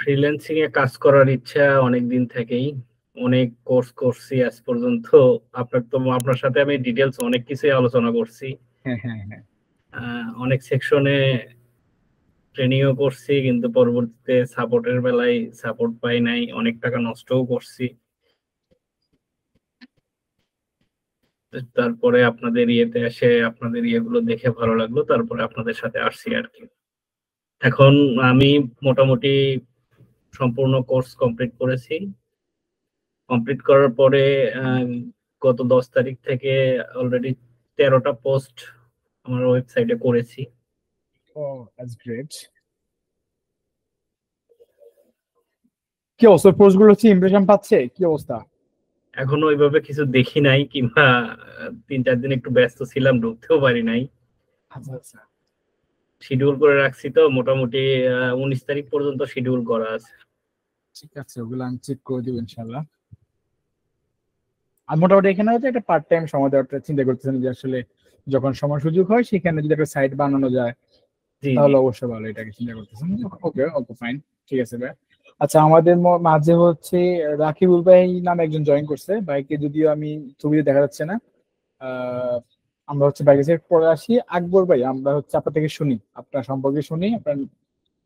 Freelancing এ কাজ করার ইচ্ছা অনেক দিন থেকেই। অনেক কোর্স করছি আজ পর্যন্ত। আপনার সাথে আমি ডিটেলস অনেক কিছুই আলোচনা করছি। হ্যাঁ হ্যাঁ হ্যাঁ। অনেক সেকশনে ট্রেনিংও করছি, কিন্তু পরবর্তীতে সাপোর্টের বেলায় সাপোর্ট পাই নাই, অনেক টাকা নষ্টও করছি। তারপরে আপনাদের ইয়েতে এসে আপনাদের ইয়েগুলো দেখে ভালো লাগলো, তারপরে আপনাদের সাথে আসছি আর কি। এখন আমি মোটামুটি সম্পূর্ণ কোর্স কমপ্লিট করেছি। কমপ্লিট করার পরে গত 10 তারিখ থেকে অলরেডি 13টা পোস্ট আমার ওয়েবসাইটে করেছি। ও দ্যাটস গ্রেট। কি অবস্থা, পোস্ট গুলো হচ্ছে ইমপ্রেশন পাচ্ছে, কি অবস্থা? এখনো ওইভাবে কিছু দেখি নাই, কিংবা 3-4 দিন একটু ব্যস্ত ছিলাম, ঢুকতেও পারি নাই। আচ্ছা আচ্ছা, শিডিউল করে রাখছি তো, মোটামুটি 19 তারিখ পর্যন্ত শিডিউল করা আছে। ঠিক আছে, ওগুলো আমি চেক করে দিব ইনশাল্লাহ। আর মোটামুটি এখানে হচ্ছে একটা পার্ট টাইম সময় দেওয়ার চিন্তা করতেছেন, যে আসলে যখন সময় সুযোগ হয় সেখানে যদি একটা সাইট বানানো যায় জি জি। তাহলে অবশ্যই ভালো, এটাকে চিন্তা করতেছেন। ওকে ওকে ফাইন, ঠিক আছে ভাই। আচ্ছা, আমাদের মাঝে হচ্ছে রাকিবুল ভাই নামে একজন জয়েন করছে, বাইকে যদিও আমি ছবিতে দেখা যাচ্ছে না। আহ, আমরা হচ্ছে বাইকে চেক পরে আসি। আকবর ভাই, আমরা হচ্ছে আপনার থেকে শুনি, আপনার সম্পর্কে শুনি, আপনার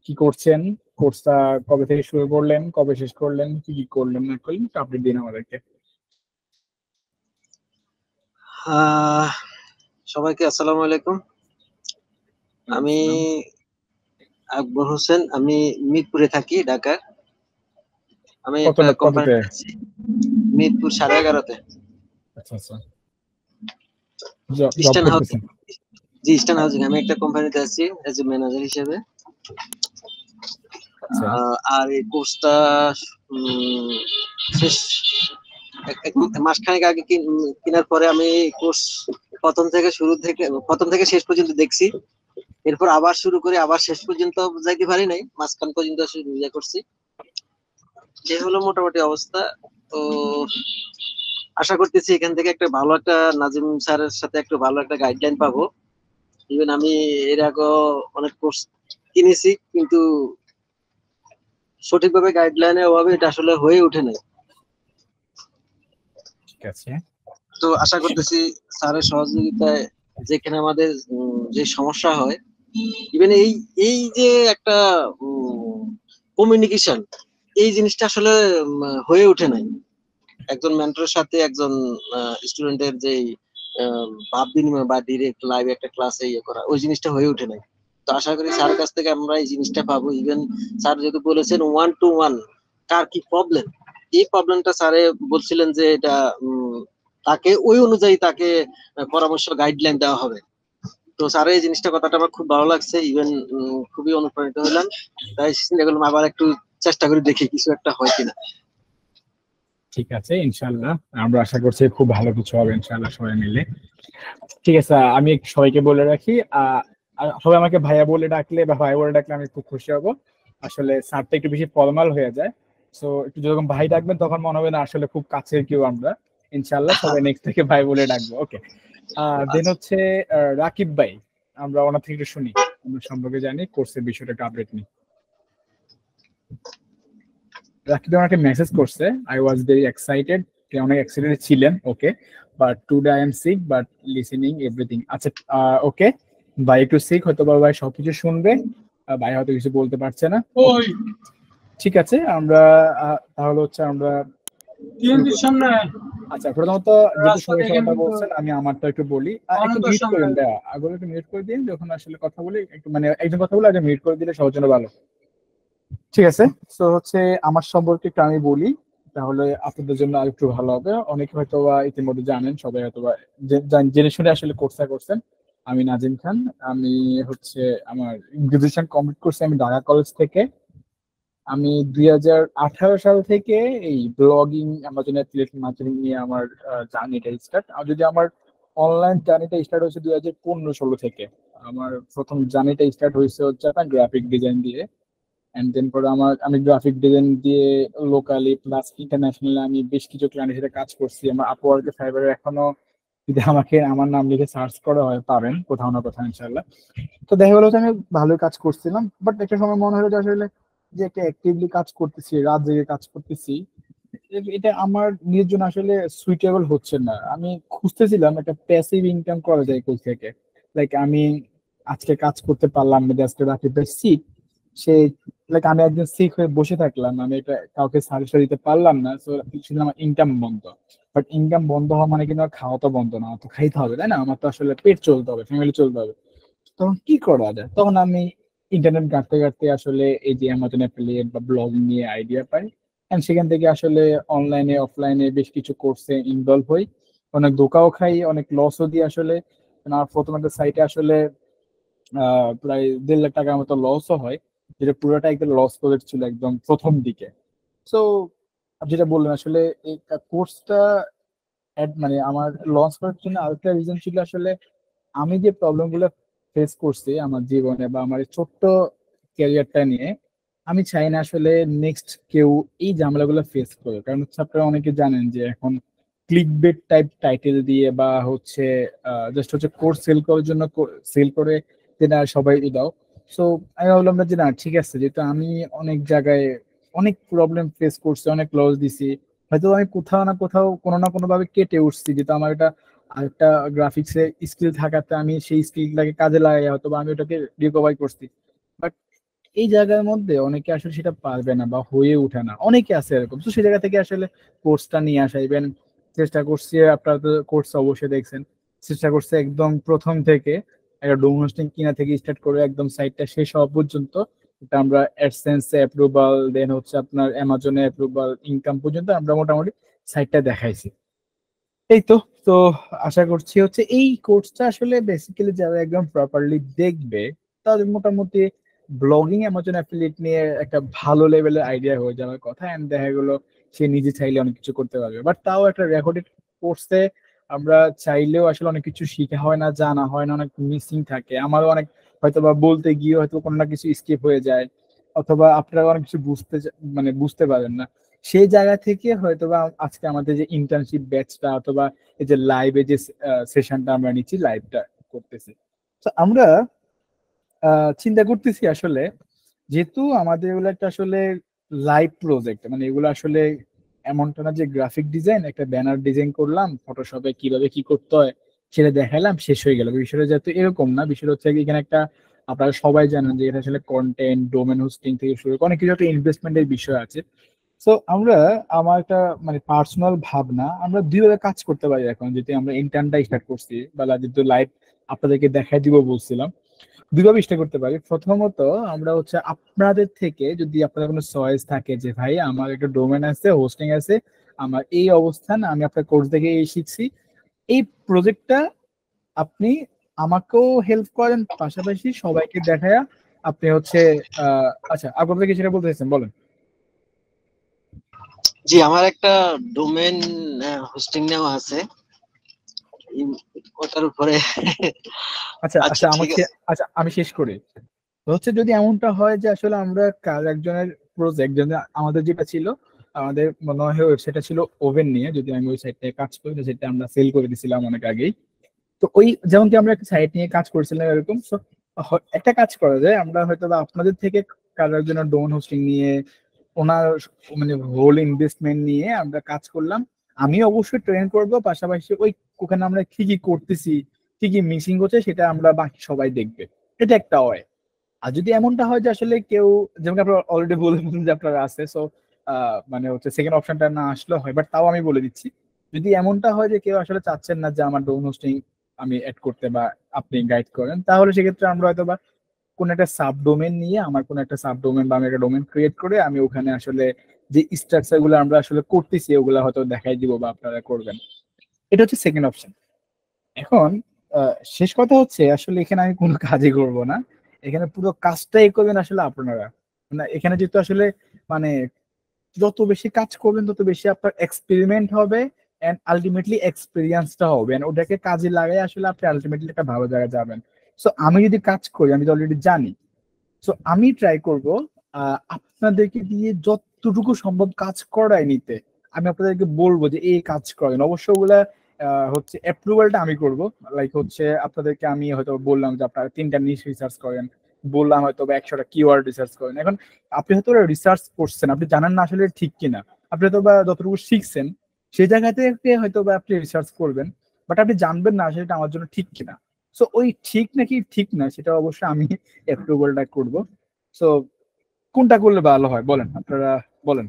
কি করছেন, কোর্সটা কবে থেকে শুরু করলেন, কবে শেষ করলেন, কি কি করলেন না করলেন, একটু আপডেট দিন আমাদেরকে। আহ সবাইকে আসসালামু আলাইকুম। আমি আকবর হোসেন, আমি মিরপুরে থাকি, ঢাকা। আমি কত একটা কততে? কোম্পানিতে আছি, মিরপুর 11:30-তে। আচ্ছা আচ্ছা, জব ইস্টার্ন হাউজিং। করতেছেন? জি, ইস্টার্ন হাউজিং। আমি একটা কোম্পানিতে আছি এজ এ ম্যানেজার হিসেবে। আচ্ছা আর এই কোর্সটা শেষ মাসখানেক আগে কেনার পরে আমি কোর্স প্রথম থেকে শেষ পর্যন্ত দেখছি। এরপর আবার শুরু করে আবার শেষ পর্যন্ত যাইতে পারি নাই, মাঝখান পর্যন্ত ইয়ে করছি। যে হলো মোটামুটি অবস্থা। তো আশা করতেছি এখান থেকে একটা ভালো একটা নাজিম স্যারের সাথে একটা ভালো একটা গাইডলাইন পাবো। ইভেন আমি এর আগে অনেক কোর্স কিনেছি, কিন্তু সঠিকভাবে গাইডলাইনের অভাবে এটা আসলে হয়ে ওঠে নাই। ঠিক আছে। তো আশা করতেছি স্যারের সহযোগিতায়, যেখানে আমাদের যে সমস্যা হয়, ইভেন এই এই যে একটা কমিউনিকেশন, এই জিনিসটা আসলে হয়ে ওঠে নাই। একজন মেন্টরের সাথে একজন স্টুডেন্টের যে ভাব বিনিময় বা ডিরেক্ট লাইভ একটা ক্লাসে ইয়ে করা, ওই জিনিসটা হয়ে ওঠে নাই। তো আশা করি স্যারের কাছ থেকে আমরা এই জিনিসটা পাবো। ইভেন স্যার যেহেতু বলেছেন 1-to-1 কার কি প্রবলেম, এই প্রবলেমটা স্যারে বলছিলেন যে এটা তাকে ওই অনুযায়ী তাকে পরামর্শ গাইডলাইন দেওয়া হবে। তো স্যার এই জিনিসটা কথাটা আমার খুব ভালো লাগছে। ইভেন খুবই অনুপ্রাণিত হলাম। তাই চিন্তা করলাম আবার একটু চেষ্টা করে দেখি কিছু একটা হয় কিনা। ঠিক আছে, ইনশাল্লাহ আমরা আশা করছি খুব ভালো কিছু হবে ইনশাল্লাহ সবাই মিলে। ঠিক আছে, আমি একটু সবাইকে বলে রাখি, আর সবাই আমাকে ভাইয়া বলে ডাকলে বা ভাই বলে ডাকলে আমি খুব খুশি হব। আসলে স্যারটা একটু বেশি ফর্মাল হয়ে যায়, তো একটু যখন ভাই ডাকবেন তখন মনে হবে না আসলে খুব কাছের কেউ আমরা। ইনশাল্লাহ সবাই নেক্সট থেকে ভাই বলে ডাকবো, ওকে? দেন হচ্ছে রাকিব ভাই, আমরা ওনার থেকে একটু শুনি, আমরা সম্পর্কে জানি, কোর্সের বিষয়টা একটু আপডেট নিই। রাকিব আমাকে মেসেজ করছে, আই ওয়াজ ভেরি এক্সাইটেড, অনেক এক্সাইটেড ছিলেন, okay, but today I am sick but listening everything. আচ্ছা, ওকে, ভাই একটু সিক, হয়তো বা ভাই সবকিছু শুনবে, ভাই হয়তো কিছু বলতে পারছে না। ঠিক আছে, আমরা তাহলে হচ্ছে আমরা আচ্ছা, প্রথমত যেহেতু সবাই কথা বলছেন আমি আমারটা একটু বলি। একটু মিউট করেন ভাইয়া, আগে একটু মিউট করে দিন, যখন আসলে কথা বলি একটু, মানে একজন কথা বলে আগে মিউট করে দিলে সবার জন্য ভালো। ঠিক আছে, তো হচ্ছে আমার সম্পর্কে একটু আমি বলি, তাহলে আপনাদের জন্য আর একটু ভালো হবে। অনেকে হয়তো বা ইতিমধ্যে জানেন, সবাই হয়তো বা জেনে শুনে আসলে কোর্সটা করছেন। আমি নাজিম খান, আমি হচ্ছে আমার গ্রাজুয়েশন কমপ্লিট করছি আমি ঢাকা কলেজ থেকে। আমি 2018 সাল থেকে এই ব্লগিং, অ্যামাজন অ্যাফিলিয়েট মার্কেটিং নিয়ে আমার জার্নিটা স্টার্ট। আর যদি আমার অনলাইন জার্নিটা স্টার্ট হয়েছে 2015-16 থেকে। আমার প্রথম জার্নিটা স্টার্ট হয়েছে হচ্ছে আপনার গ্রাফিক ডিজাইন দিয়ে, এন্ড দেন পরে আমি গ্রাফিক ডিজাইন দিয়ে লোকালি প্লাস ইন্টারন্যাশনালি আমি বেশ কিছু ক্লায়েন্টের সাথে কাজ করছি। আমার আপওয়ার্কে, ফাইবারে এখনো যদি আমাকে আমার নাম লিখে সার্চ করা হয় পাবেন কোথাও না কোথাও ইনশাল্লাহ। তো দেখা গেলো যে আমি ভালোই কাজ করছিলাম, বাট একটা সময় মনে হলো যে আসলে যে একটা অ্যাক্টিভলি কাজ করতেছি, রাত জেগে কাজ করতেছি, এটা আমার নিজের জন্য আসলে সুইটেবল হচ্ছে না। আমি খুঁজতেছিলাম একটা প্যাসিভ ইনকাম করা যায় কোথা থেকে। লাইক আমি আজকে কাজ করতে পারলাম না, আজকে রাতে সিক, সে লাইক আমি একদিন সিক হয়ে বসে থাকলাম, আমি এটা কাউকে সাজেশন দিতে পারলাম না, তো শুধু আমার ইনকাম বন্ধ। বাট ইনকাম বন্ধ হওয়া মানে কিন্তু আর খাওয়া তো বন্ধ না, আমার তো খাইতে হবে তাই না, আমার তো আসলে পেট চলতে হবে, ফ্যামিলি চলতে হবে। তখন কি করা যায়? তখন আমি ইন্টারনেট ঘাঁটতে ঘাঁটতে আসলে এই যে অ্যামাজন অ্যাফিলিয়েট বা ব্লগিং নিয়ে আইডিয়া পাই, এন্ড সেখান থেকে আসলে অনলাইনে অফলাইনে বেশ কিছু কোর্সে ইনভলভ হই। অনেক ধোঁকাও খাই, অনেক লসও দিই আসলে। আমার প্রথম একটা সাইটে আসলে প্রায় 1.5 লাখ টাকার মতো লসও হয়, যেটা পুরোটা একদম লস প্রজেক্ট ছিল একদম প্রথম দিকে। সো যেটা বললেন আসলে এই কোর্সটা মানে আমার লঞ্চ করার জন্য আরেকটা রিজন ছিল আসলে আমি যে প্রবলেম গুলো ফেস করছি আমার জীবনে বা আমার এই ছোট্ট ক্যারিয়ারটা নিয়ে, আমি চাই না আসলে নেক্সট কেউ এই ঝামেলাগুলো ফেস করে। কারণ হচ্ছে আপনারা অনেকে জানেন যে এখন ক্লিক বেট টাইপ টাইটেল দিয়ে বা হচ্ছে জাস্ট হচ্ছে কোর্স সেল করার জন্য সেল করে যেটা সবাই দাও। সো আমি ভাবলাম না যে না ঠিক আছে, যেহেতু আমি অনেক জায়গায় অনেক প্রবলেম ফেস করছি, অনেক লস দিছি, হয়তো আমি কোথাও না কোথাও কোনো না কোনো ভাবে কেটে উঠছি, যেহেতু আমার এটা আরেকটা গ্রাফিক্সে স্কিল থাকাতে আমি সেই স্কিলটাকে কাজে লাগাই হয়তো বা আমি ওটাকে রিকভার করছি। বাট এই জায়গার মধ্যে অনেকে আসলে সেটা পারবে না বা হয়ে ওঠে না, অনেকে আছে এরকম। তো সেই জায়গা থেকে আসলে কোর্সটা নিয়ে আসা, ইভেন চেষ্টা করছি, আপনারা তো কোর্স অবশ্যই দেখছেন, চেষ্টা করছে একদম প্রথম থেকে একটা ডোম হোস্টিং কিনা থেকে স্টার্ট করে একদম সাইটটা শেষ হওয়া পর্যন্ত, এটা আমরা অ্যাডসেন্স অ্যাপ্রুভাল, দেন হচ্ছে আপনার অ্যামাজনে অ্যাপ্রুভাল, ইনকাম পর্যন্ত আমরা মোটামুটি সাইটটা দেখাইছি। এই তো। তো আশা করছি হচ্ছে এই কোর্সটা আসলে বেসিক্যালি যারা একদম প্রপারলি দেখবে তাদের মোটামুটি ব্লগিং অ্যামাজন অ্যাফিলিয়েট নিয়ে একটা ভালো লেভেলের আইডিয়া হয়ে যাওয়ার কথা, এন্ড দেখা গেলো সে নিজে চাইলে অনেক কিছু করতে পারবে। বাট তাও একটা রেকর্ডেড কোর্সে আমরা চাইলেও আসলে অনেক কিছু শিখা হয় না, জানা হয় না, অনেক মিসিং থাকে। আমারও অনেক হয়তো বা বলতে গিয়ে হয়তো কোনো না কিছু স্কিপ হয়ে যায়, অথবা আপনারা অনেক কিছু মানে বুঝতে পারেন না। সেই জায়গা থেকে হয়তোবা আজকে আমাদের যে ইন্টার্নশিপ ব্যাচটা অথবা এই যে লাইভে যে সেশনটা আমরা নিচ্ছি, লাইভটা করতেছি, তো আমরা চিন্তা করতেছি আসলে যেহেতু আমাদের এগুলো একটা আসলে লাইভ প্রজেক্ট, মানে এগুলো আসলে এমনটা না যে গ্রাফিক ডিজাইন একটা ব্যানার ডিজাইন করলাম ফটোশপে কিভাবে কি করতে হয় সেটা দেখালাম শেষ হয়ে গেল। বিষয়টা যেহেতু এরকম না, বিষয়টা হচ্ছে কি এখানে একটা, আপনারা সবাই জানেন যে এটা আসলে কন্টেন্ট ডোমেন হোস্টিং থেকে শুরু করে অনেক কিছু একটা ইনভেস্টমেন্টের বিষয় আছে। তো আমরা, আমার একটা মানে পার্সোনাল ভাবনা, আমরা দুইভাবে কাজ করতে পারি এখন, যদি আমরা ইন্টার্নটা স্টার্ট করছি বা যেহেতু লাইভ আপনাদেরকে দেখাই দিব বলছিলাম, দুইভাবে স্টার্ট করতে পারি। প্রথমত আমরা হচ্ছে আপনাদের থেকে যদি আপনাদের কোনো চয়েস থাকে যে ভাই আমার একটা ডোমেন আছে, হোস্টিং আছে, আমার এই অবস্থান, আমি আপনার কোর্স দেখে এই শিখছি, এই প্রজেক্টটা আপনি আমাকেও হেল্প করেন, পাশাপাশি সবাইকে দেখায়া আপনি হচ্ছে আচ্ছা আপনাদের কি সেটা বলতে চাইছেন বলেন। জি, আমার একটা ডোমেন হোস্টিং নেওয়া আছে, ওটার উপরে। আচ্ছা আচ্ছা, আচ্ছা ঠিক আমাকে, আছে। আচ্ছা আমি শেষ করি। তো হচ্ছে যদি এমনটা হয় যে আসলে আমরা কার একজনের প্রজেক্ট, যদি আমাদের যেটা ছিল, আমাদের মনে হয় ওয়েবসাইটটা ছিল ওভেন নিয়ে, যদি আমি ওই সাইটটায় কাজ করি, সেটা আমরা সেল করে দিছিলাম অনেক আগেই। তো ওই যেমন কি আমরা একটা সাইট নিয়ে কাজ করছিলাম এরকম, তো একটা কাজ করা যায়, আমরা হয়তো বা আপনাদের থেকে কারোর জন্য ডোমেন হোস্টিং নিয়ে ওনার মানে হোল ইনভেস্টমেন্ট নিয়ে আমরা কাজ করলাম। আমি অবশ্যই ট্রেন করব, পাশাপাশি ওই ওখানে আমরা কি কি করতেছি, কি কি মিসিং হচ্ছে সেটা আমরা বাকি সবাই দেখবে। এটা একটা হয়। আর যদি এমনটা হয় যে আসলে কেউ, যেমন আপনারা অলরেডি বলে বলছেন যে আপনারা আছে, সো মানে হচ্ছে সেকেন্ড অপশনটা না আসলে হয়, বাট তাও আমি বলে দিচ্ছি, যদি এমনটা হয় যে কেউ আসলে চাচ্ছেন না যে আমার ডোমেন হোস্টিং আমি অ্যাড করতে বা আপনি গাইড করেন, তাহলে সেক্ষেত্রে আমরা হয়তো বা কোন একটা সাবডোমেন নিয়ে, আমার কোন একটা সাবডোমেন বা আমি একটা ডোমেন ক্রিয়েট করে আমি ওখানে আসলে যে স্ট্রাকচার গুলো আমরা আসলে করতেছি ওগুলা হয়তো দেখাই দিব বা আপনারা করবেন। এটা হচ্ছে সেকেন্ড অপশন। এখন শেষ কথা হচ্ছে আসলে এখানে আমি কোনো কাজই করব না, এখানে পুরো কাজটাই করবেন আসলে আপনারা। মানে এখানে যেহেতু আসলে মানে যত বেশি কাজ করবেন তত বেশি আপনার এক্সপেরিমেন্ট হবে, এন্ড আলটিমেটলি এক্সপিরিয়েন্সটা হবে, and ওটাকে কাজে লাগাই আসলে আপনি আলটিমেটলি একটা ভালো জায়গায় যাবেন। সো আমি যদি কাজ করি, আমি তো অলরেডি জানি, সো আমি ট্রাই করব আপনাদেরকে দিয়ে যতটুকু সম্ভব কাজ করাই নিতে। আমি আপনাদেরকে বলবো যে এই কাজ করেন, অবশ্য ওগুলা হচ্ছে অ্যাপ্রুভালটা আমি করব। লাইক হচ্ছে আপনাদেরকে আমি হয়তো বললাম যে আপনারা 3টা নিশ রিসার্চ করেন বললাম হয়তো বা 100টা কিওয়ার্ড রিসার্চ করেন। এখন আপনি হয়তো রিসার্চ করছেন, আপনি জানেন না আসলে ঠিক কিনা, আপনি হয়তো বা যতটুকু শিখছেন সেই জায়গাতে হয়তো বা আপনি রিসার্চ করবেন, বাট আপনি জানবেন না আসলে এটা আমার জন্য ঠিক কিনা। সো ওই ঠিক নাকি ঠিক না সেটা অবশ্যই আমি অ্যাপ্রুভালটা করবো। সো কোনটা করলে ভালো হয় বলেন, আপনারা বলেন।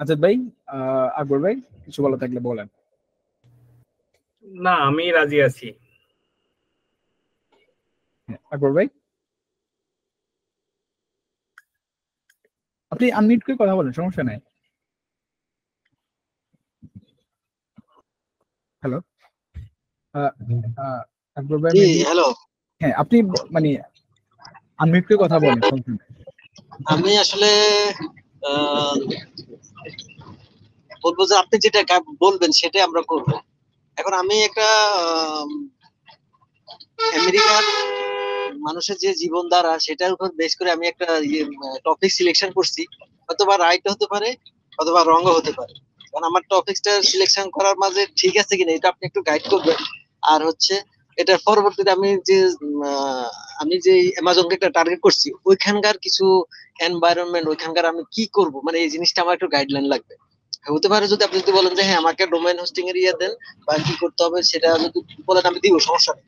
আজাদ ভাই, আকবর ভাই, কিছু বলা থাকলে বলেন। না, আমি রাজি আছি। আকবর ভাই, আপনি আনমিউট করে কথা বলেন, সমস্যা নাই। হ্যালো, আকবর ভাই, জি, মেবি। হ্যালো। হ্যাঁ, আপনি মানে আনমিউট করে কথা বলেন, সমস্যা নাই। আমি আসলে বলবো যে আপনি যেটা বলবেন সেটাই আমরা করবো। এখন আমি একটা আমেরিকার মানুষের যে জীবন ধারা সেটার উপর বেশ করে আমি একটা টপিক সিলেকশন করছি। অথবা রাইট হতে পারে অথবা রং হতে পারে। কারণ আমার টপিকটা সিলেকশন করার মাঝে ঠিক আছে কিনা এটা আপনি একটু গাইড করবেন। আর হচ্ছে এটার পরবর্তীতে আমি যে অ্যামাজনকে একটা টার্গেট করছি ওইখানকার কিছু এনভায়রনমেন্ট, ওইখানকার আমি কি করব, মানে এই জিনিসটা আমার একটু গাইডলাইন লাগবে। হতে পারে যদি আপনি যদি বলেন যে হ্যাঁ আমাকে ডোমেইন হোস্টিং এর ইয়ে দেন বা কি করতে হবে সেটা যদি বলেন আমি দিব, সমস্যা নেই।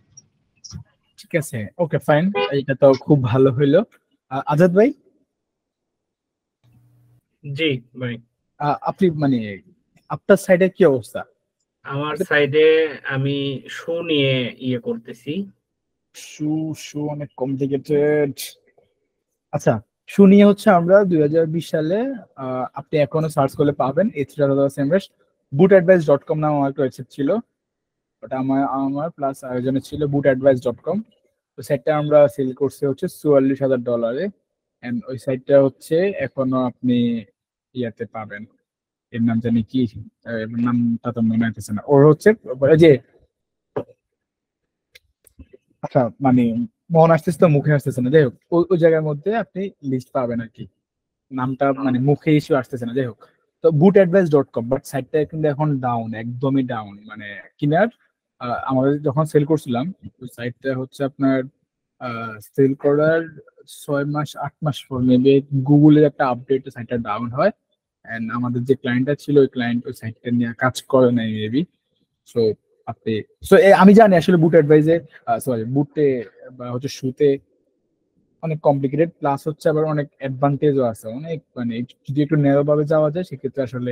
ঠিক আছে, ওকে, ফাইন, এটা তো খুব ভালো হইলো। আজাদ ভাই, জি ভাই। আপনি মানে আপনার সাইডে কি অবস্থা? আমার সাইডে আমি শু নিয়ে করতেছি। শু, শু অনেক কমপ্লিকেটেড। আচ্ছা, শু নিয়ে হচ্ছে আমরা 2020 সালে, আপনি এখনো সার্চ করলে পাবেন, bootadvice.com নামে আমার একটা ওয়েবসাইট ছিল, ওটা আমার প্লাস আরেকজনের ছিল, bootadvice.com। ওই সাইটটা আমরা সেল করছি হচ্ছে $44,000। এন্ড ওই সাইটটা হচ্ছে এখনো আপনি ইয়াতে পাবেন, এর নাম জানি কি, নামটা তো মনে হইতেছে না, ওর হচ্ছে ওই যে, আচ্ছা মানে মন আসতেছে তো মুখে আসতেছে না, যাই হোক ওই জায়গার মধ্যে আপনি লিস্ট পাবেন আর কি, নামটা মানে মুখে ইস্যু আসতেছে না, যাই হোক। তো bootadvice.com, বাট সাইটটা কিন্তু এখন ডাউন, একদমই ডাউন, মানে কিনার আমাদের যখন সেল করছিলাম ওই সাইটটা হচ্ছে আপনার সেল করার 6 মাস 8 মাস পর মেবি গুগলের একটা আপডেট সাইটটা ডাউন হয়। এন্ড আমাদের যে ক্লায়েন্টটা ছিল ওই ক্লায়েন্ট ওই সাইটটা নিয়ে কাজ করে নাই মেবি। সো আপনি, সো আমি জানি আসলে বুট অ্যাডভাইজে, সরি বুটে বা হচ্ছে শুতে অনেক কমপ্লিকেটেড, প্লাস হচ্ছে আবার অনেক অ্যাডভান্টেজও আছে, অনেক মানে যদি একটু ন্যারো ভাবে যাওয়া যায় সেক্ষেত্রে আসলে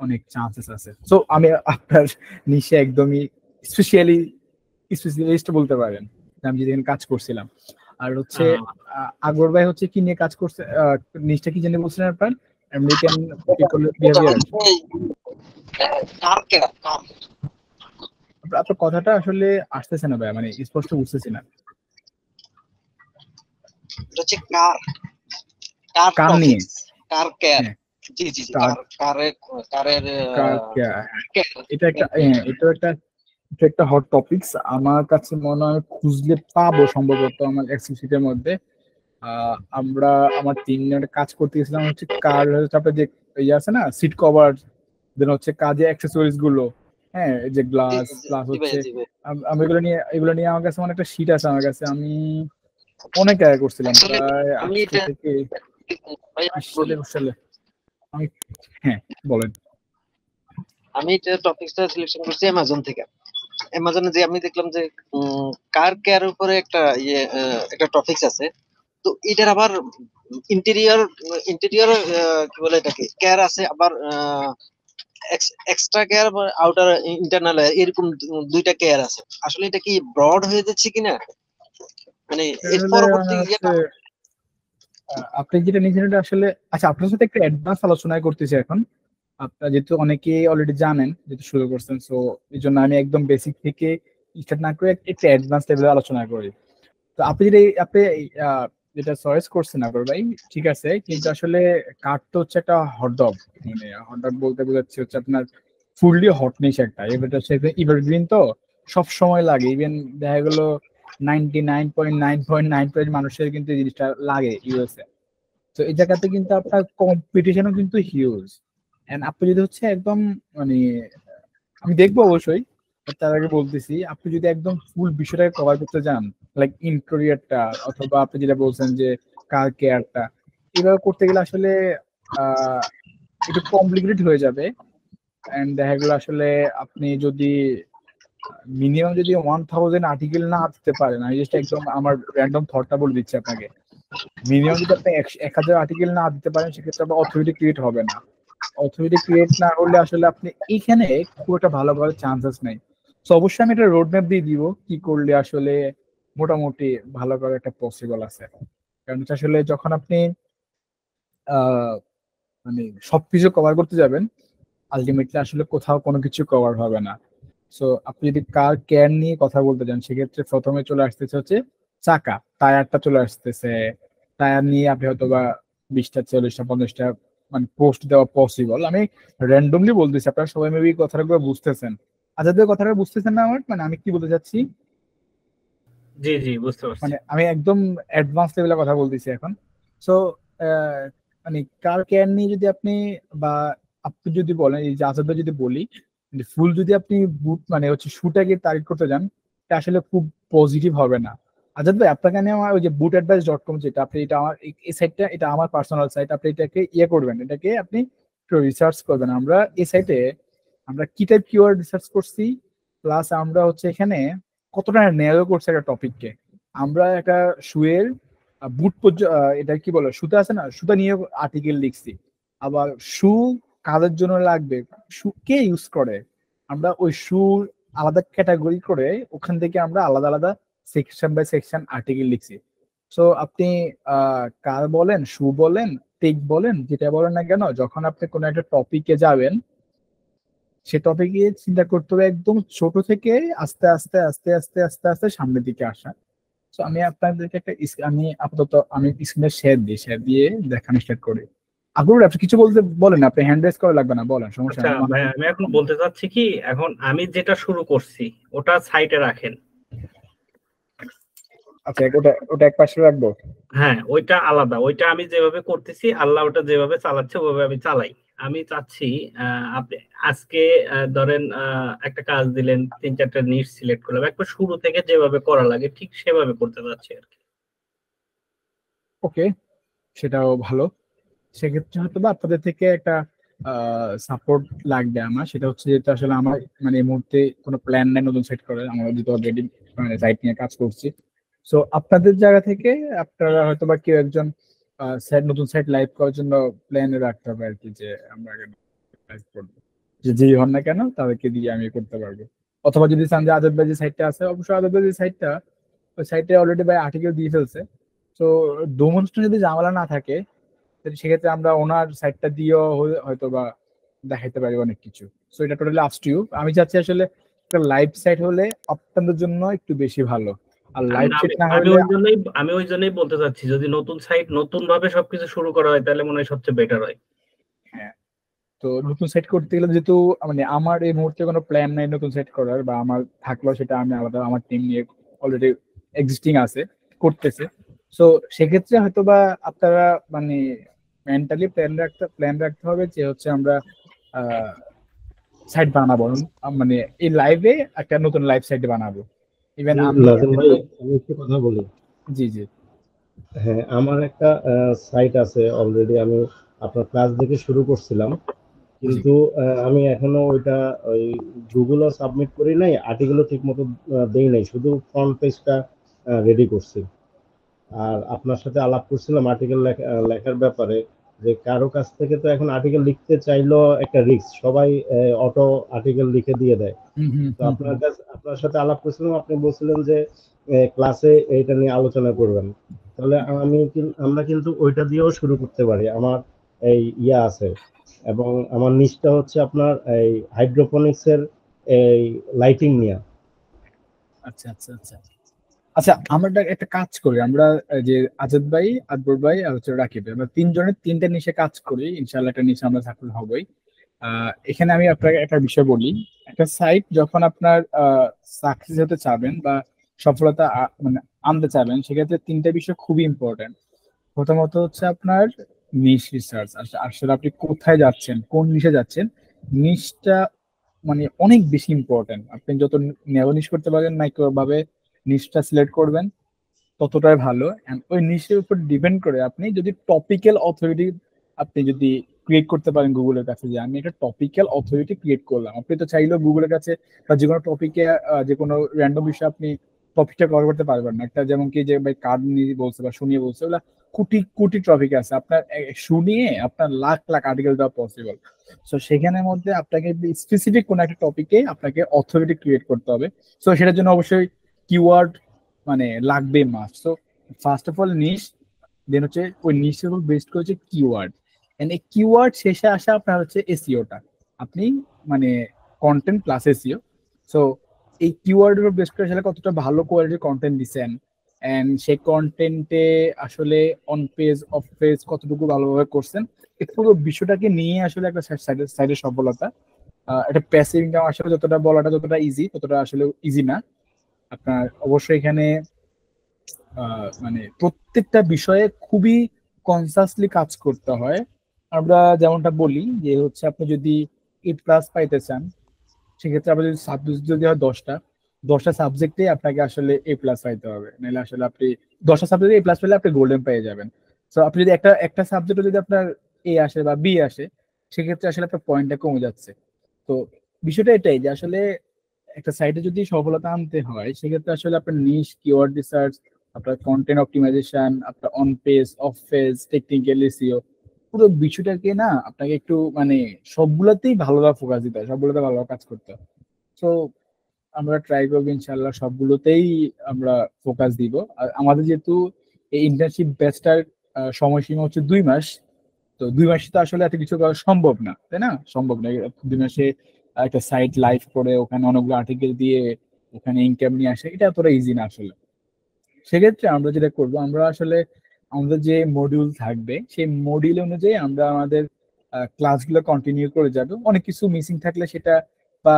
অনেক চান্সেস আছে। সো আমি আপনার নিশে একদমই স্পেশালি স্পেশালিস্ট বলতে পারেন, আমি যেদিন কাজ করছিলাম। আর হচ্ছে আকবর ভাই হচ্ছে কি নিয়ে কাজ করছে, নিশটা কি জানি বলছিলেন আপনার, আমেরিকান পিপল বিহেভিয়ার। আপনার কথাটা আসলে আসতেছে না ভাই, মানে স্পষ্ট বুঝতেছি না। এটা হচ্ছে কার কার কার নিয়ে, টপিকস, কার কেয়ার। হ্যাঁ, জি জি জি, কার, কারের কারের এটা একটা, হ্যাঁ, এটা একটা হট টপিকস আমার কাছে মনে হয়, খুঁজলে পাবো সম্ভবত আমার এক্সেল মধ্যে। আমরা আমার টিমের কাজ করতে গেছিলাম হচ্ছে কার, তারপরে যে ইয়ে আছে না সিট কভার, দেন হচ্ছে কাজে অ্যাক্সেসরিজ গুলো, হ্যাঁ, এই যে গ্লাস প্লাস হচ্ছে, আমি এগুলো নিয়ে আমার কাছে অনেকটা শীট আছে আমার কাছে, আমি অনেক আগে করছিলাম প্রায় আমি 800 এটা থেকে 20 সালে সালে আমি, হ্যাঁ বলেন। আমি এটা টপিকসটা সিলেকশন করছি অ্যামাজন থেকে। অ্যামাজনে যে আমি দেখলাম যে কার কেয়ার উপরে একটা একটা টপিকস আছে। তো এটার আবার ইন্টেরিয়র ইন্টেরিয়র কি বলে এটাকে কেয়ার আছে, আবার এক্সট্রা কেয়ার, আউটার ইন্টারনাল, এরকম দুইটা কেয়ার আছে। আসলে এটা কি ব্রড হয়ে যাচ্ছে কিনা, মানে এর পরবর্তী ইয়েটা। আপনি যেটা নিয়েছেন এটা আসলে, আচ্ছা আপনার সাথে একটা অ্যাডভান্স আলোচনা করতেছি এখন। আপনার যেহেতু অনেকে অলরেডি জানেন, যেহেতু শুরু করছেন, সো এই জন্য আমি একদম বেসিক থেকে স্টার্ট না করে একটু অ্যাডভান্স লেভেলে আলোচনা করি। তো আপনি যেটা চয়েস করছেন আকবর ভাই, ঠিক আছে, কিন্তু আসলে কাঠ তো হচ্ছে একটা হটডগ, মানে হটডগ বলতে বোঝাচ্ছে হচ্ছে আপনার ফুললি হটনেস একটা, এবারটা হচ্ছে এভারগ্রিন, তো সব সময় লাগে, ইভেন দেখা গেল 99.999% মানুষের কিন্তু এই জিনিসটা লাগে ইউএসএ। তো এই জায়গাতে কিন্তু আপনার কম্পিটিশনও কিন্তু হিউজ। এন্ড আপনি যদি হচ্ছে একদম মানে, আমি দেখবো অবশ্যই, তার আগে বলতেছি, আপনি যদি একদম ফুল বিষয়টাকে কভার করতে যান, লাইক ইন্টেরিয়রটা অথবা আপনি যেটা বলছেন যে কার কেয়ারটা, এভাবে করতে গেলে আসলে আহ একটু কমপ্লিকেটেড হয়ে যাবে। এন্ড দেখা গেলো আসলে আপনি যদি মিনিমাম যদি 1000 আর্টিকেল না দিতে পারেন, আমি জাস্ট একদম আমার র্যান্ডম থটটা বলে দিচ্ছি আপনাকে, মিনিমাম যদি আপনি 1000 আর্টিকেল না দিতে পারেন, সেক্ষেত্রে আপনার অথরিটি ক্রিয়েট হবে না। অথরিটি ক্রিয়েট না হলে আসলে আপনি এইখানে খুব একটা ভালো করার চান্সেস নেই। তো অবশ্যই আমি একটা রোড ম্যাপ দিয়ে দিব কি করলে আসলে মোটামুটি ভালো করার একটা পসিবল আছে। কারণ হচ্ছে আসলে যখন আপনি আহ মানে সবকিছু কভার করতে যাবেন, আলটিমেটলি আসলে কোথাও কোনো কিছু কভার হবে না। সো আপনি যদি কার কেয়ার নিয়ে কথা বলতে চান, সেক্ষেত্রে প্রথমে চলে আসতেছে হচ্ছে চাকা, টায়ারটা চলে আসতেছে। টায়ার নিয়ে আপনি হয়তো বা 20টা 40টা 50টা মানে পোস্ট দেওয়া পসিবল। আমি র্যান্ডমলি বলতেছি, আপনারা সবাই মেবি কথাটা বুঝতেছেন। আজাদের কথাটা বুঝতেছেন না আমার, মানে আমি কি বলতে চাচ্ছি? জি জি, বুঝতে পারছি। মানে আমি একদম অ্যাডভান্স লেভেলের কথা বলতেছি এখন। সো মানে কার কেয়ার নিয়ে যদি আপনি বা আপনি যদি বলেন, এই যে আজাদ যদি বলি, ফুল যদি আপনি বুট মানে হচ্ছে শুটাকে টার্গেট করতে যান, এটা আসলে খুব পজিটিভ হবে না। আজাদ ভাই, আপনাকে আমি আমার ওই যে bootadvice.com, যেটা আপনি, এটা আমার এই সাইটটা, এটা আমার পার্সোনাল সাইট, আপনি এটাকে ইয়ে করবেন, এটাকে আপনি একটু রিসার্চ করবেন। আমরা এই সাইটে আমরা কি টাইপ কিওয়ার্ড রিসার্চ করছি, প্লাস আমরা হচ্ছে এখানে কতটা ন্যারো করছি একটা টপিককে। আমরা একটা শুয়ের বুট এটা কি বলে, সুতা আছে না, সুতা নিয়ে আর্টিকেল লিখছি। আবার শু কাদের জন্য লাগবে, শু কে ইউজ করে, আমরা ওই শু আলাদা ক্যাটাগরি করে ওখান থেকে আমরা আলাদা আলাদা সেকশন বাই সেকশন আর্টিকেল লিখছি। সো আপনি কার বলেন, শু বলেন, টেক বলেন, যেটা বলেন না কেন, যখন আপনি কোনো একটা টপিকে যাবেন, সে টপিকে চিন্তা করতে হবে একদম ছোট থেকে আস্তে আস্তে আস্তে আস্তে আস্তে আস্তে সামনের দিকে আসা। তো আমি আপনাদেরকে একটা আমি আপাতত আমি স্ক্রিনে শেয়ার দিয়ে দেখানো স্টার্ট করি। আগ্রহ, আপনি কিছু বলতে বলেন, আপনি হ্যান্ড রেজ করা লাগবে না, বলেন, সমস্যা আচ্ছা নেই। ভাই, আমি এখন বলতে চাচ্ছি কি, এখন আমি যেটা শুরু করছি ওটা সাইটে রাখেন। আচ্ছা, ওটা ওটা এক পাশে রাখবো। হ্যাঁ, ওইটা আলাদা, ওইটা আমি যেভাবে করতেছি, আল্লাহ ওটা যেভাবে চালাচ্ছে ওইভাবে আমি চালাই। আমি চাচ্ছি আপনি আজকে ধরেন একটা কাজ দিলেন, 3-4টা নিট সিলেক্ট করলাম, একবার শুরু থেকে যেভাবে করা লাগে ঠিক সেভাবে করতে চাচ্ছি আর কি। ওকে, সেটাও ভালো। সেক্ষেত্রে হয়তো বা আপনাদের থেকে একটা সাপোর্ট লাগবে আমার, সেটা হচ্ছে যেটা আসলে আমার মানে এই মুহূর্তে কোনো প্ল্যান নাই নতুন সেট করার, আমরা যেহেতু অলরেডি মানে সাইট নিয়ে কাজ করছি। সো আপনাদের জায়গা থেকে আপনারা হয়তো বা কেউ একজন নতুন সাইট লাইভ করার জন্য প্ল্যানে রাখতে হবে আর কি, যে আমরা লাইভ করবো, যে যেই হন না কেন তাদেরকে দিয়ে আমি করতে পারবো। অথবা যদি চান যে আজাদ ভাই যে সাইটটা আছে, অবশ্যই আজাদ ভাই যে সাইটটা, ওই সাইটে অলরেডি ভাই আর্টিকেল দিয়ে ফেলছে। তো ডোমেনসটা যদি ঝামেলা না থাকে, তাহলে সেক্ষেত্রে আমরা ওনার সাইটটা দিয়েও হয়তো বা দেখাইতে পারি অনেক কিছু। সো এটা টোটালি আপস টু ইউ। আমি চাচ্ছি আসলে একটা লাইভ সাইট হলে আপনাদের জন্য একটু বেশি ভালো, আর লাইভ আমি সাইট না আমি হলে। ওই জন্যই বলতে চাচ্ছি, যদি নতুন সাইট নতুন ভাবে সবকিছু শুরু করা হয় তাহলে মনে হয় সবচেয়ে বেটার হয়। হ্যাঁ, তো নতুন সেট করতে গেলে যেহেতু মানে আমার এই মুহূর্তে কোনো প্ল্যান নাই নতুন সেট করার, বা আমার থাকলেও সেটা আমি আলাদা আমার টিম নিয়ে অলরেডি এক্সিস্টিং আছে, করতেছে। সো সেক্ষেত্রে হয়তো বা আপনারা মানে মেন্টালি প্ল্যান রাখতে হবে যে হচ্ছে আমরা সাইট বানাবো, মানে এই লাইভে একটা নতুন লাইভ সাইট বানাবো। ইভেন আমি নাজিম ভাই, আমি একটু কথা বলি। জি জি হ্যাঁ, আমার একটা সাইট আছে অলরেডি, আমি আপনার ক্লাস দেখে শুরু করছিলাম, জি কিন্তু আমি এখনো ওইটা ওই গুগলও সাবমিট করি নাই, আর্টিকেলও ঠিক মতো দেই নাই, শুধু ফ্রন্ট পেজটা রেডি করছি। আর আপনার সাথে আলাপ করছিলাম আর্টিকেল লেখার ব্যাপারে, যে কারো কাছ থেকে তো এখন আর্টিকেল লিখতে চাইলেও একটা রিস্ক, সবাই অটো আর্টিকেল লিখে দিয়ে দেয়। হুম হুম তো আপনার সাথে আলাপ করছিলাম, আপনি বলছিলেন যে ক্লাসে এইটা নিয়ে আলোচনা করবেন। তাহলে আমরা কিন্তু ওইটা দিয়েও শুরু করতে পারি। আমার এই ইয়া আছে, এবং আমার নিচটা হচ্ছে আপনার এই হাইড্রোপনিক্স এর এই লাইটিং নিয়ে। আচ্ছা আচ্ছা আচ্ছা আচ্ছা, আমরা একটা কাজ করি, আমরা যে আজাদ ভাই, আকবর ভাই আর হচ্ছে রাকিব ভাই, আমরা তিনজনের তিনটা নিচে কাজ করি, ইনশাল্লাহ একটা নিচে আমরা সাকসেস হবই। এখানে আমি আপনাকে একটা বিষয় বলি, একটা সাইট যখন আপনার সাকসেস হতে চাবেন বা সফলতা মানে আনতে চাবেন, সেক্ষেত্রে তিনটা বিষয় খুবই ইম্পর্টেন্ট। প্রথমত হচ্ছে আপনার নিশ রিসার্চ, আসলে আপনি কোথায় যাচ্ছেন, কোন নিশে যাচ্ছেন, নিশটা মানে অনেক বেশি ইম্পর্টেন্ট। আপনি যত ন্যারো নিশ করতে পারবেন, মাইক্রো ভাবে নিশটা সিলেক্ট করবেন, ততটাই ভালো। এন্ড ওই নিশের উপর ডিপেন্ড করে আপনি যদি টপিক্যাল অথরিটি আপনি যদি ক্রিয়েট করতে পারেন গুগলের কাছে, যে আমি একটা টপিক্যাল অথরিটি ক্রিয়েট করলাম। আপনি তো চাইলেও গুগলের কাছে বা যে কোনো টপিকে যে কোনো র্যান্ডম বিষয়ে আপনি টপিকটা কভার করতে পারবেন না। একটা যেমন কি যে ভাই কার্ড নিয়ে বলছে বা শুনিয়ে বলছে, ওগুলা কোটি কোটি টপিক আছে, আপনার শুনিয়ে আপনার লাখ লাখ আর্টিকেল দেওয়া পসিবল। সো সেখানের মধ্যে আপনাকে স্পেসিফিক কোনো একটা টপিকে আপনাকে অথরিটি ক্রিয়েট করতে হবে। সো সেটার জন্য অবশ্যই কিওয়ার্ড মানে লাগবে must. So first of all niche, then হচ্ছে ওই নিশের উপর বেস্ড করে হচ্ছে কিওয়ার্ড, এন্ড এই কিওয়ার্ড শেষে আসা আপনার হচ্ছে এসইওটা। আপনি মানে কন্টেন্ট প্লাস এসইও। সো এই কিওয়ার্ডের উপর বেস্ড করে আসলে কতটা ভালো কোয়ালিটির কন্টেন্ট দিচ্ছেন, এন্ড সেই কন্টেন্টে আসলে অন পেজ অফ পেজ কতটুকু ভালোভাবে করছেন, এই পুরো বিষয়টাকে নিয়ে আসলে একটা সাইডের সফলতা। একটা প্যাসিভ ইনকাম আসলে যতটা বলাটা যতটা ইজি, ততটা আসলে ইজি না। আপনার অবশ্যই এখানে মানে প্রত্যেকটা বিষয়ে খুবই কনসাসলি কাজ করতে হয়। আমরা যেমনটা বলি যে হচ্ছে আপনি যদি A+ পাইতে চান, সেক্ষেত্রে আপনার যদি সাবজেক্ট যদি হয় 10টা সাবজেক্টে আপনাকে আসলে A+ পাইতে হবে, নাহলে আসলে আপনি 10টা সাবজেক্টে A+ পেলে আপনি গোল্ডেন পেয়ে যাবেন। তো আপনি যদি একটা সাবজেক্টে যদি আপনার A আসে বা B আসে, সেক্ষেত্রে আসলে আপনার পয়েন্টটা কমে যাচ্ছে। তো বিষয়টা এটাই যে আসলে একটা সাইটে যদি সফলতা আনতে হয়, সেক্ষেত্রে আসলে আপনার নিশ, কিওয়ার্ড রিসার্চ, আপনার কন্টেন্ট অপটিমাইজেশন, আপনার on page, of page, technical SEO, পুরো বিষয়টাকে না আপনাকে একটু মানে সবগুলোতেই ভালোভাবে ফোকাস দিতে হয়, সবগুলোতে ভালোভাবে কাজ করতে হয়। তো আমরা ট্রাই করবো ইনশাল্লাহ সবগুলোতেই আমরা ফোকাস দিব। আর আমাদের যেহেতু এই ইন্টার্নশিপ ব্যাচটার সময়সীমা হচ্ছে 2 মাস, তো 2 মাসে তো আসলে এত কিছু করা সম্ভব না, তাই না? সম্ভব না 2 মাসে একটা সাইট লাইভ করে ওখানে অনেকগুলো আর্টিকেল দিয়ে ওখানে ইনকাম নিয়ে আসে, এটা এতটা ইজি না আসলে। সেক্ষেত্রে আমরা যেটা করব, আমরা আসলে আমাদের যে মডিউল থাকবে সেই মডিউল অনুযায়ী আমরা আমাদের ক্লাসগুলো কন্টিনিউ করে যাব। অনেক কিছু মিসিং থাকলে সেটা বা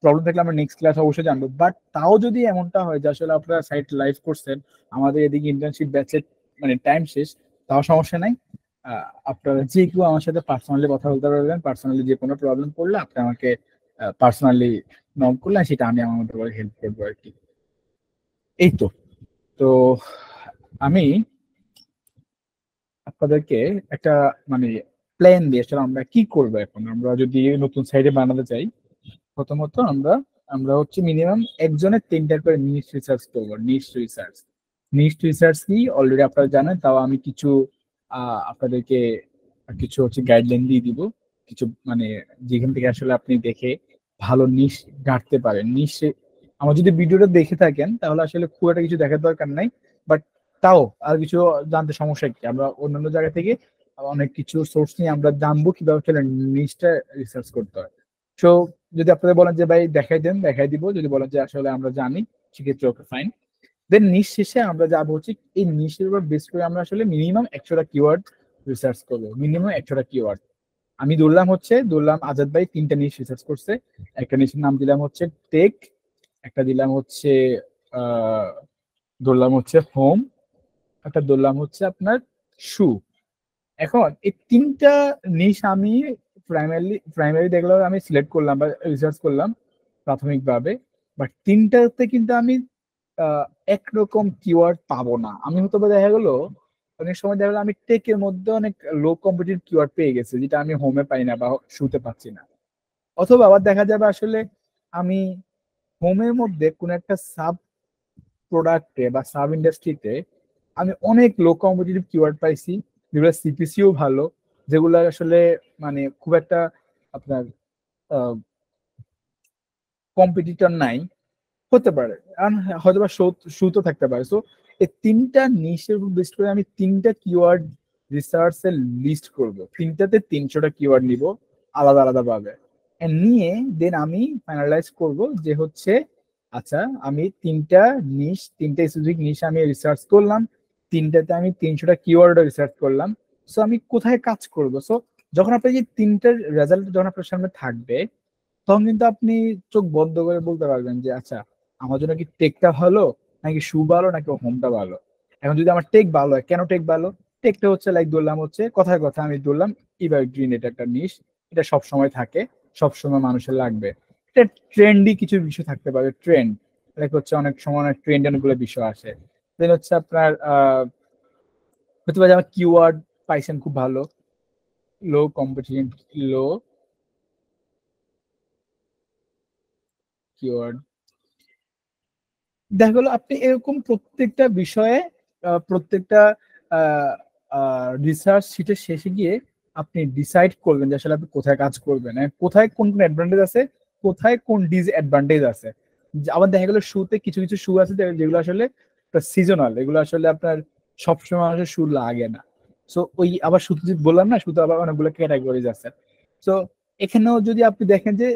প্রবলেম থাকলে আমরা নেক্সট ক্লাস অবশ্যই জানবো। বাট তাও যদি এমনটা হয় যে আসলে আপনারা সাইট লাইভ করছেন, আমাদের এদিকে ইন্টার্নশিপ ব্যাচের মানে টাইম শেষ, তাও সমস্যা নাই। আপনারা যে কেউ আমার সাথে পার্সোনালি কথা বলতে পারবেন। পার্সোনালি যে কোনো প্রবলেম পড়লে আপনি আমাকে পার্সোনালি নক করলে সেটা আমি আমার মতো করে হেল্প করবো আর কি। এই তো। তো আমি আপনাদেরকে একটা মানে প্ল্যান দিয়ে আসলে আমরা কি করবো এখন। আমরা যদি নতুন সাইটে বানাতে চাই, প্রথমত আমরা হচ্ছে মিনিমাম একজনের 3টা করে নিশ রিসার্চ করবো। নিশ রিসার্চ কি অলরেডি আপনারা জানেন, তাও আমি কিছু আপনাদেরকে কিছু হচ্ছে গাইডলাইন দিয়ে দিব, কিছু মানে যেখান থেকে আসলে আপনি দেখে ভালো নিশ গাঁটতে পারেন। নিশে আমার যদি ভিডিওটা দেখে থাকেন তাহলে আসলে খুব একটা কিছু দেখার দরকার নাই, বাট তাও আর কিছু জানতে সমস্যা কি, আমরা অন্যান্য জায়গা থেকে অনেক কিছু সোর্স নিয়ে আমরা জানবো কিভাবে আসলে নিশটা রিসার্চ করতে হয়। সো যদি আপনাদের বলেন যে ভাই দেখাই দেন, দেখাই দিব। যদি বলেন যে আসলে আমরা জানি, সেক্ষেত্রে ওকে ফাইন। দেন নিশ শেষে আমরা যাবো হচ্ছে এই নিশের উপর বেস করে আমরা আসলে মিনিমাম 100টা কিওয়ার্ড রিসার্চ করবো। মিনিমাম 100টা কিওয়ার্ড আমি ধরলাম আজাদ ভাই 3টা নিশ রিসার্চ করছে। একটা নিশের নাম দিলাম হচ্ছে টেক, একটা দিলাম হচ্ছে ধরলাম হচ্ছে হোম, একটা ধরলাম হচ্ছে আপনার শু। এখন এই 3টা নিশ আমি প্রাইমারি দেখলাম, আমি সিলেক্ট করলাম বা রিসার্চ করলাম প্রাথমিকভাবে। বাট 3টাতে কিন্তু আমি একরকম কিওয়ার্ড পাবো না। আমি হয়তো বা দেখা গেলো অনেক সময় দেখা গেলো আমি টেকের মধ্যে অনেক লো কম্পিটিটিভ কিওয়ার্ড পেয়ে গেছি, যেটা আমি হোমে পাই না বা শুতে পাচ্ছি না। অথবা আবার দেখা যাবে আসলে আমি হোমের মধ্যে কোন একটা সাব প্রোডাক্টে বা সাব ইন্ডাস্ট্রিতে আমি অনেক লো কম্পিটিটিভ কিওয়ার্ড পাইছি, যেগুলো সিপিসিও ভালো, যেগুলো আসলে মানে খুব একটা আপনার কম্পিটিটর নাই, হতে পারে হয়তো বা সুতো থাকতে পারে। সো এই 3টা নিশের উপর বেস করে আমি 3টা কিওয়ার্ড রিসার্চ এর লিস্ট করব। 3টাতে 300টা কিওয়ার্ড নিব আলাদা আলাদা ভাবে, নিয়ে দেন আমি ফাইনালাইজ করব যে হচ্ছে আচ্ছা আমি 3টা স্পেসিফিক নিশ আমি রিসার্চ করলাম, 3টাতে আমি 300টা কিওয়ার্ড রিসার্চ করলাম। সো আমি কোথায় কাজ করব। সো যখন আপনি যে 3টার রেজাল্ট যখন আপনার সামনে থাকবে, তখন কিন্তু আপনি চোখ বন্ধ করে বলতে পারবেন যে আচ্ছা আমার জন্য কি টেকটা ভালো, নাকি শু ভালো, নাকি হোমটা ভালো। এখন যদি আমার টেক ভালো হয়, কেন টেক ভালো? টেকটা হচ্ছে লাইক ধরলাম হচ্ছে কথায় কথা আমি ধরলাম এভারগ্রিন, এটা একটা নিশ, এটা সব সময় থাকে। সবসময় মানুষের লাগবে। এটা ট্রেন্ডি কিছু বিষয় থাকতে পারে, ট্রেন্ড হচ্ছে অনেক সময় অনেক ট্রেন্ড অনেকগুলো বিষয় আসে। দেন হচ্ছে আপনার হতে পারে আমার কিওয়ার্ড পাইছেন খুব ভালো, লো কম্পিটিশন, লো কিওয়ার্ড। দেখা গেলো আপনি এরকম প্রত্যেকটা বিষয়ে প্রত্যেকটা রিসার্চ শিটের শেষে গিয়ে আপনি ডিসাইড করবেন যে আসলে আপনি কোথায় কাজ করবেন, কোথায় কোন কোন অ্যাডভান্টেজ আছে, কোথায় কোন ডিসঅ্যাডভান্টেজ আছে। আবার দেখা গেলো শুতে কিছু কিছু শু আছে যেগুলো আসলে সিজনাল, এগুলো আসলে আপনার সবসময় মানুষের শু লাগে না। সো ওই আবার শুধু বললাম না, শুধু আবার অনেকগুলো ক্যাটাগরিজ আছে। সো এখানেও যদি আপনি দেখেন যে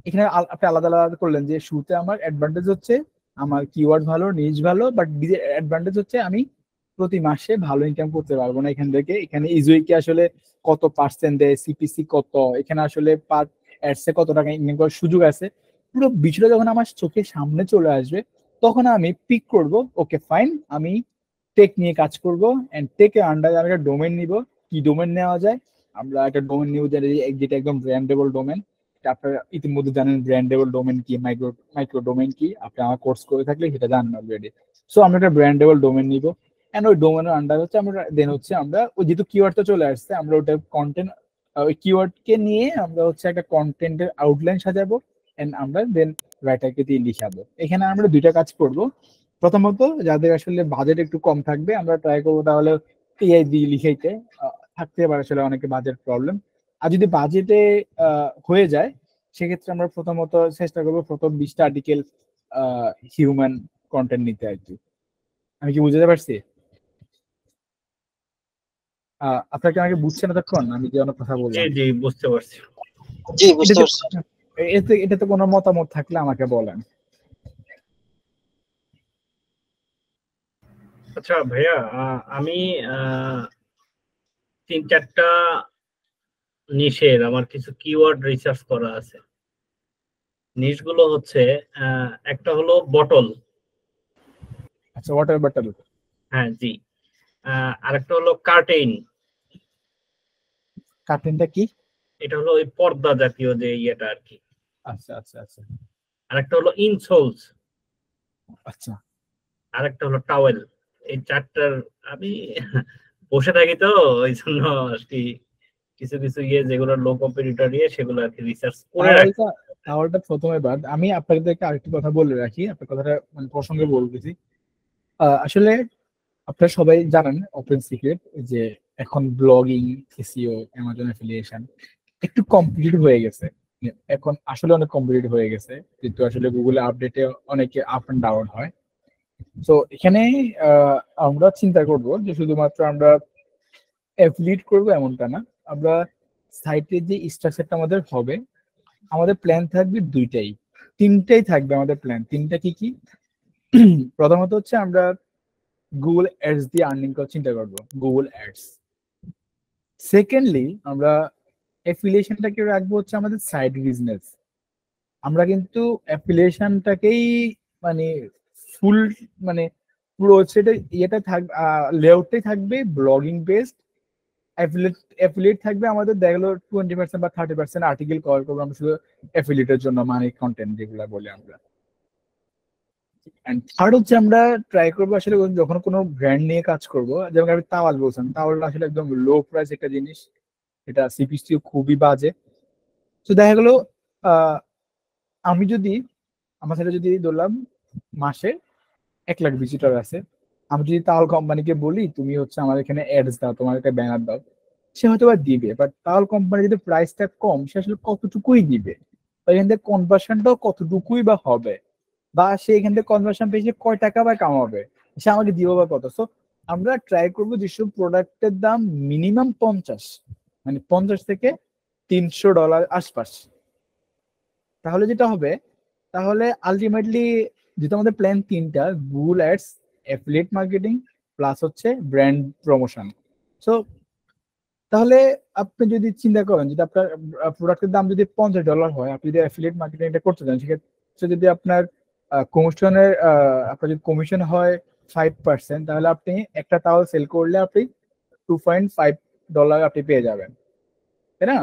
এখানে আপনি আলাদা আলাদা করলেন যে শুতে আমার অ্যাডভান্টেজ হচ্ছে আমার কিওয়ার্ড ভালো, নিচ ভালো, বাট ডিসঅ্যাডভান্টেজ হচ্ছে আমি প্রতি মাসে ভালো ইনকাম করতে পারবো না এখান থেকে। এখানে ইজুইকে আসলে কত পার্সেন্ট দেয়, সিপিসি কত, এখানে আসলে পার অ্যাডসে কত টাকা ইনকাম করার সুযোগ আছে, পুরো বিষয়টা যখন আমার চোখের সামনে চলে আসবে তখন আমি পিক করব, ওকে ফাইন, আমি টেক নিয়ে কাজ করব। এন্ড টেকের আন্ডারে আমি একটা ডোমেন নিব। কি ডোমেন নেওয়া যায়? আমরা একটা ডোমেন নিব যেটা একদম ব্র্যান্ডেবল ডোমেন। আপনারা ইতিমধ্যে জানেন ব্র্যান্ডেবল ডোমেন কি, মাইক্রো ডোমেন কি, আপনি আমার কোর্স করে থাকলে সেটা জানেন অলরেডি। সো আমরা একটা ব্র্যান্ডেবল ডোমেন নিব, এন্ড ওই ডোমেনের আন্ডার হচ্ছে আমরা দেন হচ্ছে আমরা ওই যেহেতু কিওয়ার্ড তো চলে আসছে, আমরা ওটা কন্টেন্ট ওই কিওয়ার্ড কে নিয়ে আমরা হচ্ছে একটা কন্টেন্টের আউটলাইন সাজাবো, এন্ড আমরা দেন রাইটারকে দিয়ে লিখাবো। এখানে আমরা দুইটা কাজ করব। প্রথমত যাদের আসলে বাজেট একটু কম থাকবে আমরা ট্রাই করবো তাহলে এআই দিয়ে লিখাইতে, থাকতে পারে আসলে অনেকে বাজেট প্রবলেম। আর যদি বাজেটে হয়ে যায় সেক্ষেত্রে আমরা প্রথমত চেষ্টা করবো প্রথম 20টা আর্টিকেল হিউম্যান কন্টেন্ট নিতে আর কি। আমি কি বুঝতে পারছি? আপনাকে আমাকে বুঝছেন এতক্ষণ আমি যে অনেক কথা বললাম? জি বুঝতে পারছি। জি বুঝতে পারছি। এটাতে কোনো মতামত থাকলে আমাকে বলেন। আচ্ছা ভাইয়া, আমি 3-4টা নিশের আমার কিছু কিওয়ার্ড রিসার্চ করা আছে। নিশগুলো হচ্ছে একটা হলো বটল। আচ্ছা, ওয়াটার বটল। হ্যাঁ জি। আরেকটা হলো কার্টেইন। কার্টেনটা কি? এটা হলো ওই পর্দা জাতীয় যে ইয়েটা আর কি। আচ্ছা আচ্ছা আচ্ছা আরেকটা হলো ইনসোলস। আচ্ছা আরেকটা হলো টাওয়েল। এই 4টার আমি বসে থাকি তো ওই জন্য আর কি কিছু কিছু ইয়ে যেগুলো লো কম্পিটিটর ইয়ে সেগুলো আর কি রিসার্চ করে রাখি। টাওয়ালটা প্রথমে বাদ, আমি আপনাদেরকে আরেকটি কথা বলে রাখি, আপনার কথাটা মানে প্রসঙ্গে বলতেছি। আসলে আপনারা সবাই জানেন ওপেন সিক্রেট যে এখন ব্লগিং, এসইও, অ্যামাজন অ্যাফিলিয়েশন একটু কম্পিটিটিভ হয়ে গেছে। এখন আসলে অনেক কম্পিটিটিভ হয়ে গেছে, যেহেতু আসলে গুগলে আপডেটে অনেকে আপ এন্ড ডাউন হয়। তো এখানে আমরা চিন্তা করব যে শুধুমাত্র আমরা অ্যাফিলিয়েট করব এমনটা না, আমরা সাইটের যে স্ট্রাকচারটা আমাদের হবে, আমাদের প্ল্যান থাকবে তিনটাই থাকবে আমাদের প্ল্যান। তিনটা কি কি? প্রথমত হচ্ছে আমরা গুগল অ্যাডস দিয়ে আর্নিং করার চিন্তা করবো, গুগল অ্যাডস। সেকেন্ডলি আমরা অ্যাফিলিয়েশনটাকে রাখবো হচ্ছে আমাদের সাইড বিজনেস। আমরা কিন্তু অ্যাফিলিয়েশনটাকেই মানে ফুল মানে পুরো ওয়েবসাইটের ইয়েটা থাকবে, লেআউটটাই থাকবে ব্লগিং বেসড। অ্যাফিলিয়েট থাকবে আমাদের দেখা গেলো 20% বা 30% আর্টিকেল কভার করবো আমরা শুধু অ্যাফিলিয়েটের জন্য, মানে কন্টেন্ট যেগুলো বলি আমরা। থার্ড হচ্ছে আমরা ট্রাই করবো আসলে যখন কোনো ব্র্যান্ড নিয়ে কাজ করবো, যেমন আপনি তাওয়াল বলছেন, তাওয়াল আসলে একদম লো প্রাইস একটা জিনিস, এটা সিপিসিও খুবই বাজে। তো দেখা গেলো আমি যদি আমার সাথে যদি ধরলাম মাসে 1 লাখ ভিজিটর আছে, আমি যদি তাওয়াল কোম্পানিকে বলি তুমি হচ্ছে আমার এখানে অ্যাডস দাও, তোমার একটা ব্যানার দাও, সে হয়তো বা দিবে, বাট তাওয়াল কোম্পানি যদি প্রাইসটা কম সে আসলে কতটুকুই দিবে, এখান থেকে কনভার্সনটাও কতটুকুই বা হবে, বা সে এখান থেকে কনভার্সন পেয়েছে কয় টাকা বা কামাবে, সে আমাকে দিব বা কত। সো আমরা ট্রাই করবো যেসব প্রোডাক্টের দাম মিনিমাম 50, মানে 50 থেকে $300 আশপাশ। তাহলে যেটা হবে, তাহলে আলটিমেটলি যেটা আমাদের প্ল্যান তিনটা, Google ads, affiliate marketing plus হচ্ছে ব্র্যান্ড প্রমোশন। সো তাহলে আপনি যদি চিন্তা করেন যদি আপনার প্রোডাক্টের দাম যদি $50 হয়, আপনি যদি অ্যাফিলিয়েট মার্কেটিং এটা করতে চান, সেক্ষেত্রে যদি আপনার কমিশনের আপনার যদি কমিশন হয় 5%, তাহলে আপনি একটা তাওয়াল সেল করলে আপনি $2.5 আপনি পেয়ে যাবেন, তাই না?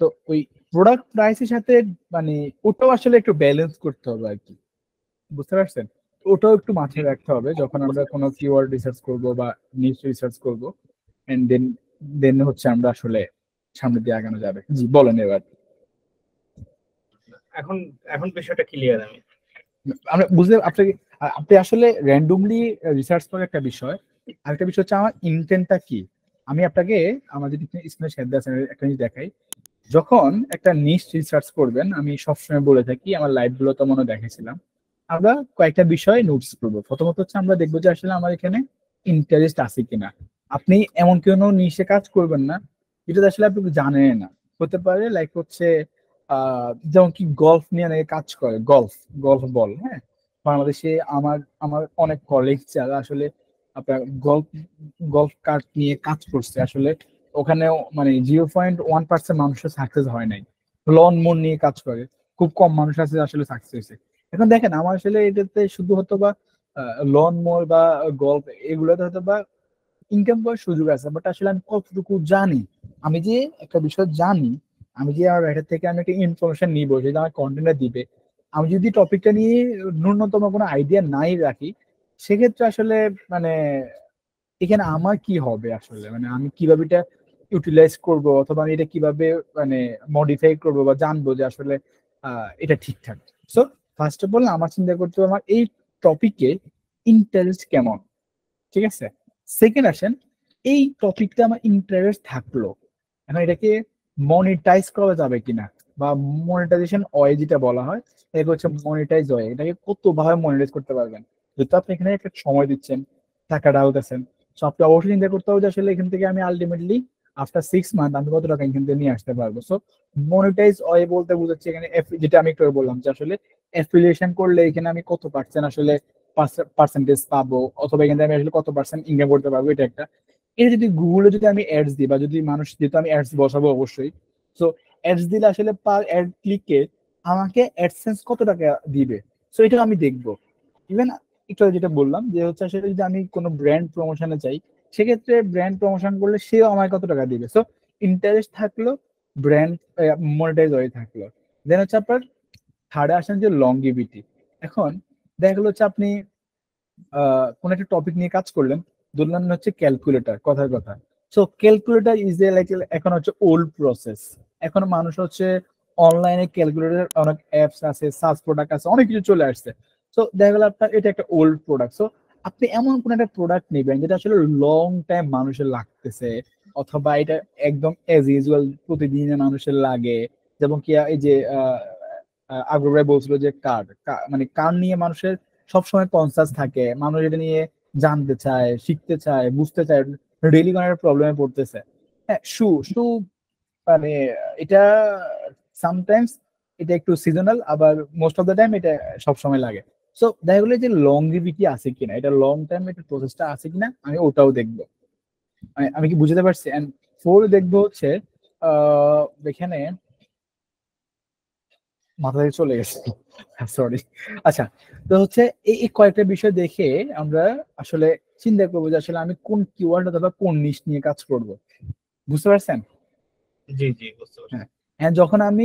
তো ওই প্রোডাক্ট প্রাইসের সাথে মানে ওটাও আসলে একটু ব্যালেন্স করতে হবে আর কি, বুঝতে পারছেন? ওটাও একটু মাথায় রাখতে হবে যখন আমরা কোনো কিওয়ার্ড রিসার্চ করব বা নিউজ রিসার্চ করব, এন্ড দেন দেন হচ্ছে আমরা আসলে সামনের দিকে আগানো যাবে। জি বলেন এবার। এখন এখন বিষয়টা ক্লিয়ার। আমি আমরা বুঝতে আপনি আসলে র্যান্ডমলি রিসার্চ করার একটা বিষয়, আরেকটা বিষয় হচ্ছে আমার ইন্টেন্টটা কি। আমি আপনাকে আমার যদি স্ক্রিনে শেয়ার দেওয়া আছে একটা জিনিস দেখাই। যখন একটা নিশ রিসার্চ করবেন, আমি সবসময় বলে থাকি, আমার লাইভ গুলো তো মনে দেখেছিলাম, আমরা কয়েকটা বিষয় নোটস করবো। প্রথমত হচ্ছে আমরা দেখবো যে আসলে আমার এখানে ইন্টারেস্ট আছে কিনা। আপনি এমন কোনো নিশে কাজ করবেন না যেটা আসলে আপনি জানেন না। হতে পারে লাইক হচ্ছে যেমন কি গলফ নিয়ে অনেকে কাজ করে, গলফ গলফ বল, হ্যাঁ। বাংলাদেশে আমার আমার অনেক কলিগ যারা আসলে আপনার গলফ গলফ কার্ট নিয়ে কাজ করছে, আসলে ওখানেও মানে 0.1% মানুষের সাকসেস হয় নাই। লন মন নিয়ে কাজ করে, খুব কম মানুষ আছে আসলে সাকসেস হয়েছে। এখন দেখেন আমার আসলে এটাতে শুধু হয়তো বা লন মোর বা গল্প এগুলোতে হয়তো বা ইনকাম করার সুযোগ আছে, বাট আসলে আমি কতটুকু জানি, আমি যে একটা বিষয় জানি, আমি যে আমার এটা থেকে আমি একটা ইনফরমেশন নিবো যেটা আমার কন্টেন্টে দিবে, আমি যদি টপিকটা নিয়ে ন্যূনতম কোনো আইডিয়া নাই রাখি, সেক্ষেত্রে আসলে মানে এখানে আমার কি হবে আসলে, মানে আমি কিভাবে এটা ইউটিলাইজ করব, অথবা আমি এটা কিভাবে মানে মডিফাই করব বা জানবো যে আসলে এটা ঠিকঠাক। সো ফার্স্ট অফ অল আমার চিন্তা করতে হবে আমার এই টপিকে ইন্টারেস্ট কেমন, ঠিক আছে। সেকেন্ড আসেন, এই টপিকটা আমার ইন্টারেস্ট থাকলো, এখন এটাকে মনিটাইজ করা যাবে কিনা, বা মনিটাইজেশন ওয়ে যেটা বলা হয়, এটা হচ্ছে মনিটাইজ ওয়ে, এটাকে কত ভাবে মনিটাইজ করতে পারবেন। যেহেতু আপনি এখানে একটা সময় দিচ্ছেন, টাকা ঢালতেছেন, সো আপনি অবশ্যই চিন্তা করতে হবে যে আসলে এখান থেকে আমি আলটিমেটলি আফটার 6 মান্থ আমি কত টাকা এখান থেকে নিয়ে আসতে পারবো। সো মনিটাইজ ওয়ে বলতে বোঝাচ্ছে এখানে যেটা আমি একটু আগে বললাম যে আসলে অ্যাফিলিয়েশন করলে এখানে আমি কত পার্সেন্ট আসলে পার্সেন্টেজ পাবো, অথবা এখান থেকে আমি আসলে কত পার্সেন্ট ইনকাম করতে পারবো, এটা একটা। এটা যদি গুগলে যদি আমি অ্যাডস দিই, বা যদি মানুষ, যেহেতু আমি অ্যাডস বসাবো অবশ্যই, সো অ্যাডস দিলে আসলে পার অ্যাড ক্লিকে আমাকে অ্যাডসেন্স কত টাকা দিবে, সো এটা আমি দেখবো। ইভেন একটু আগে যেটা বললাম যে হচ্ছে আসলে যদি আমি কোনো ব্র্যান্ড প্রমোশনে চাই, সেক্ষেত্রে ব্র্যান্ড প্রমোশন করলে সেও আমায় কত টাকা দিবে। সো ইন্টারেস্ট থাকলো, ব্র্যান্ড মনিটাইজ হয়ে থাকলো। দেন হচ্ছে আপনার থার্ডে আসেন যে লংগিভিটি। এখন দেখা গেলো হচ্ছে আপনি কোন একটা টপিক নিয়ে কাজ করলেন, ধরলাম হচ্ছে ক্যালকুলেটর, কথার কথা। So calculator is a like এখন হচ্ছে ওল্ড প্রসেস। এখন মানুষ হচ্ছে অনলাইনে ক্যালকুলেটর অনেক অ্যাপস আছে, সার্চ প্রোডাক্ট আছে, অনেক কিছু চলে আসছে। সো দেখা গেল আপনার এটা একটা ওল্ড প্রোডাক্ট। সো আপনি এমন কোন একটা প্রোডাক্ট নেবেন যেটা আসলে লং টাইম মানুষের লাগতেছে, অথবা এটা একদম এজ ইউজুয়াল প্রতিদিন মানুষের লাগে। যেমন কি এই যে আগ্রহ ভাই বলছিল যে কার মানে কার নিয়ে মানুষের সবসময় কনসাস থাকে, মানুষ এটা নিয়ে জানতে চায়, শিখতে চায়, বুঝতে চায়, ডেইলি কোনো একটা প্রবলেমে পড়তেছে। হ্যাঁ, শু শু মানে এটা সামটাইমস এটা একটু সিজনাল, আবার মোস্ট অফ দ্য টাইম এটা সবসময় লাগে। সো দেখা গেলো যে লংজিভিটি আছে কিনা, এটা লং টাইম একটা প্রসেসটা আছে কিনা, আমি ওটাও দেখবো। আমি কি বুঝতে পারছি? এন্ড ফোর দেখবো হচ্ছে এখানে মাথা থেকে চলে গেছে, সরি। আচ্ছা, তো হচ্ছে এই কয়েকটা বিষয় দেখে আমরা আসলে চিন্তা করবো যে আসলে আমি কোন কিওয়ার্ড অথবা কোন নিশ নিয়ে কাজ করব, বুঝতে পারছেন? জি জি বুঝতে পারছি। হ্যাঁ, হ্যাঁ, যখন আমি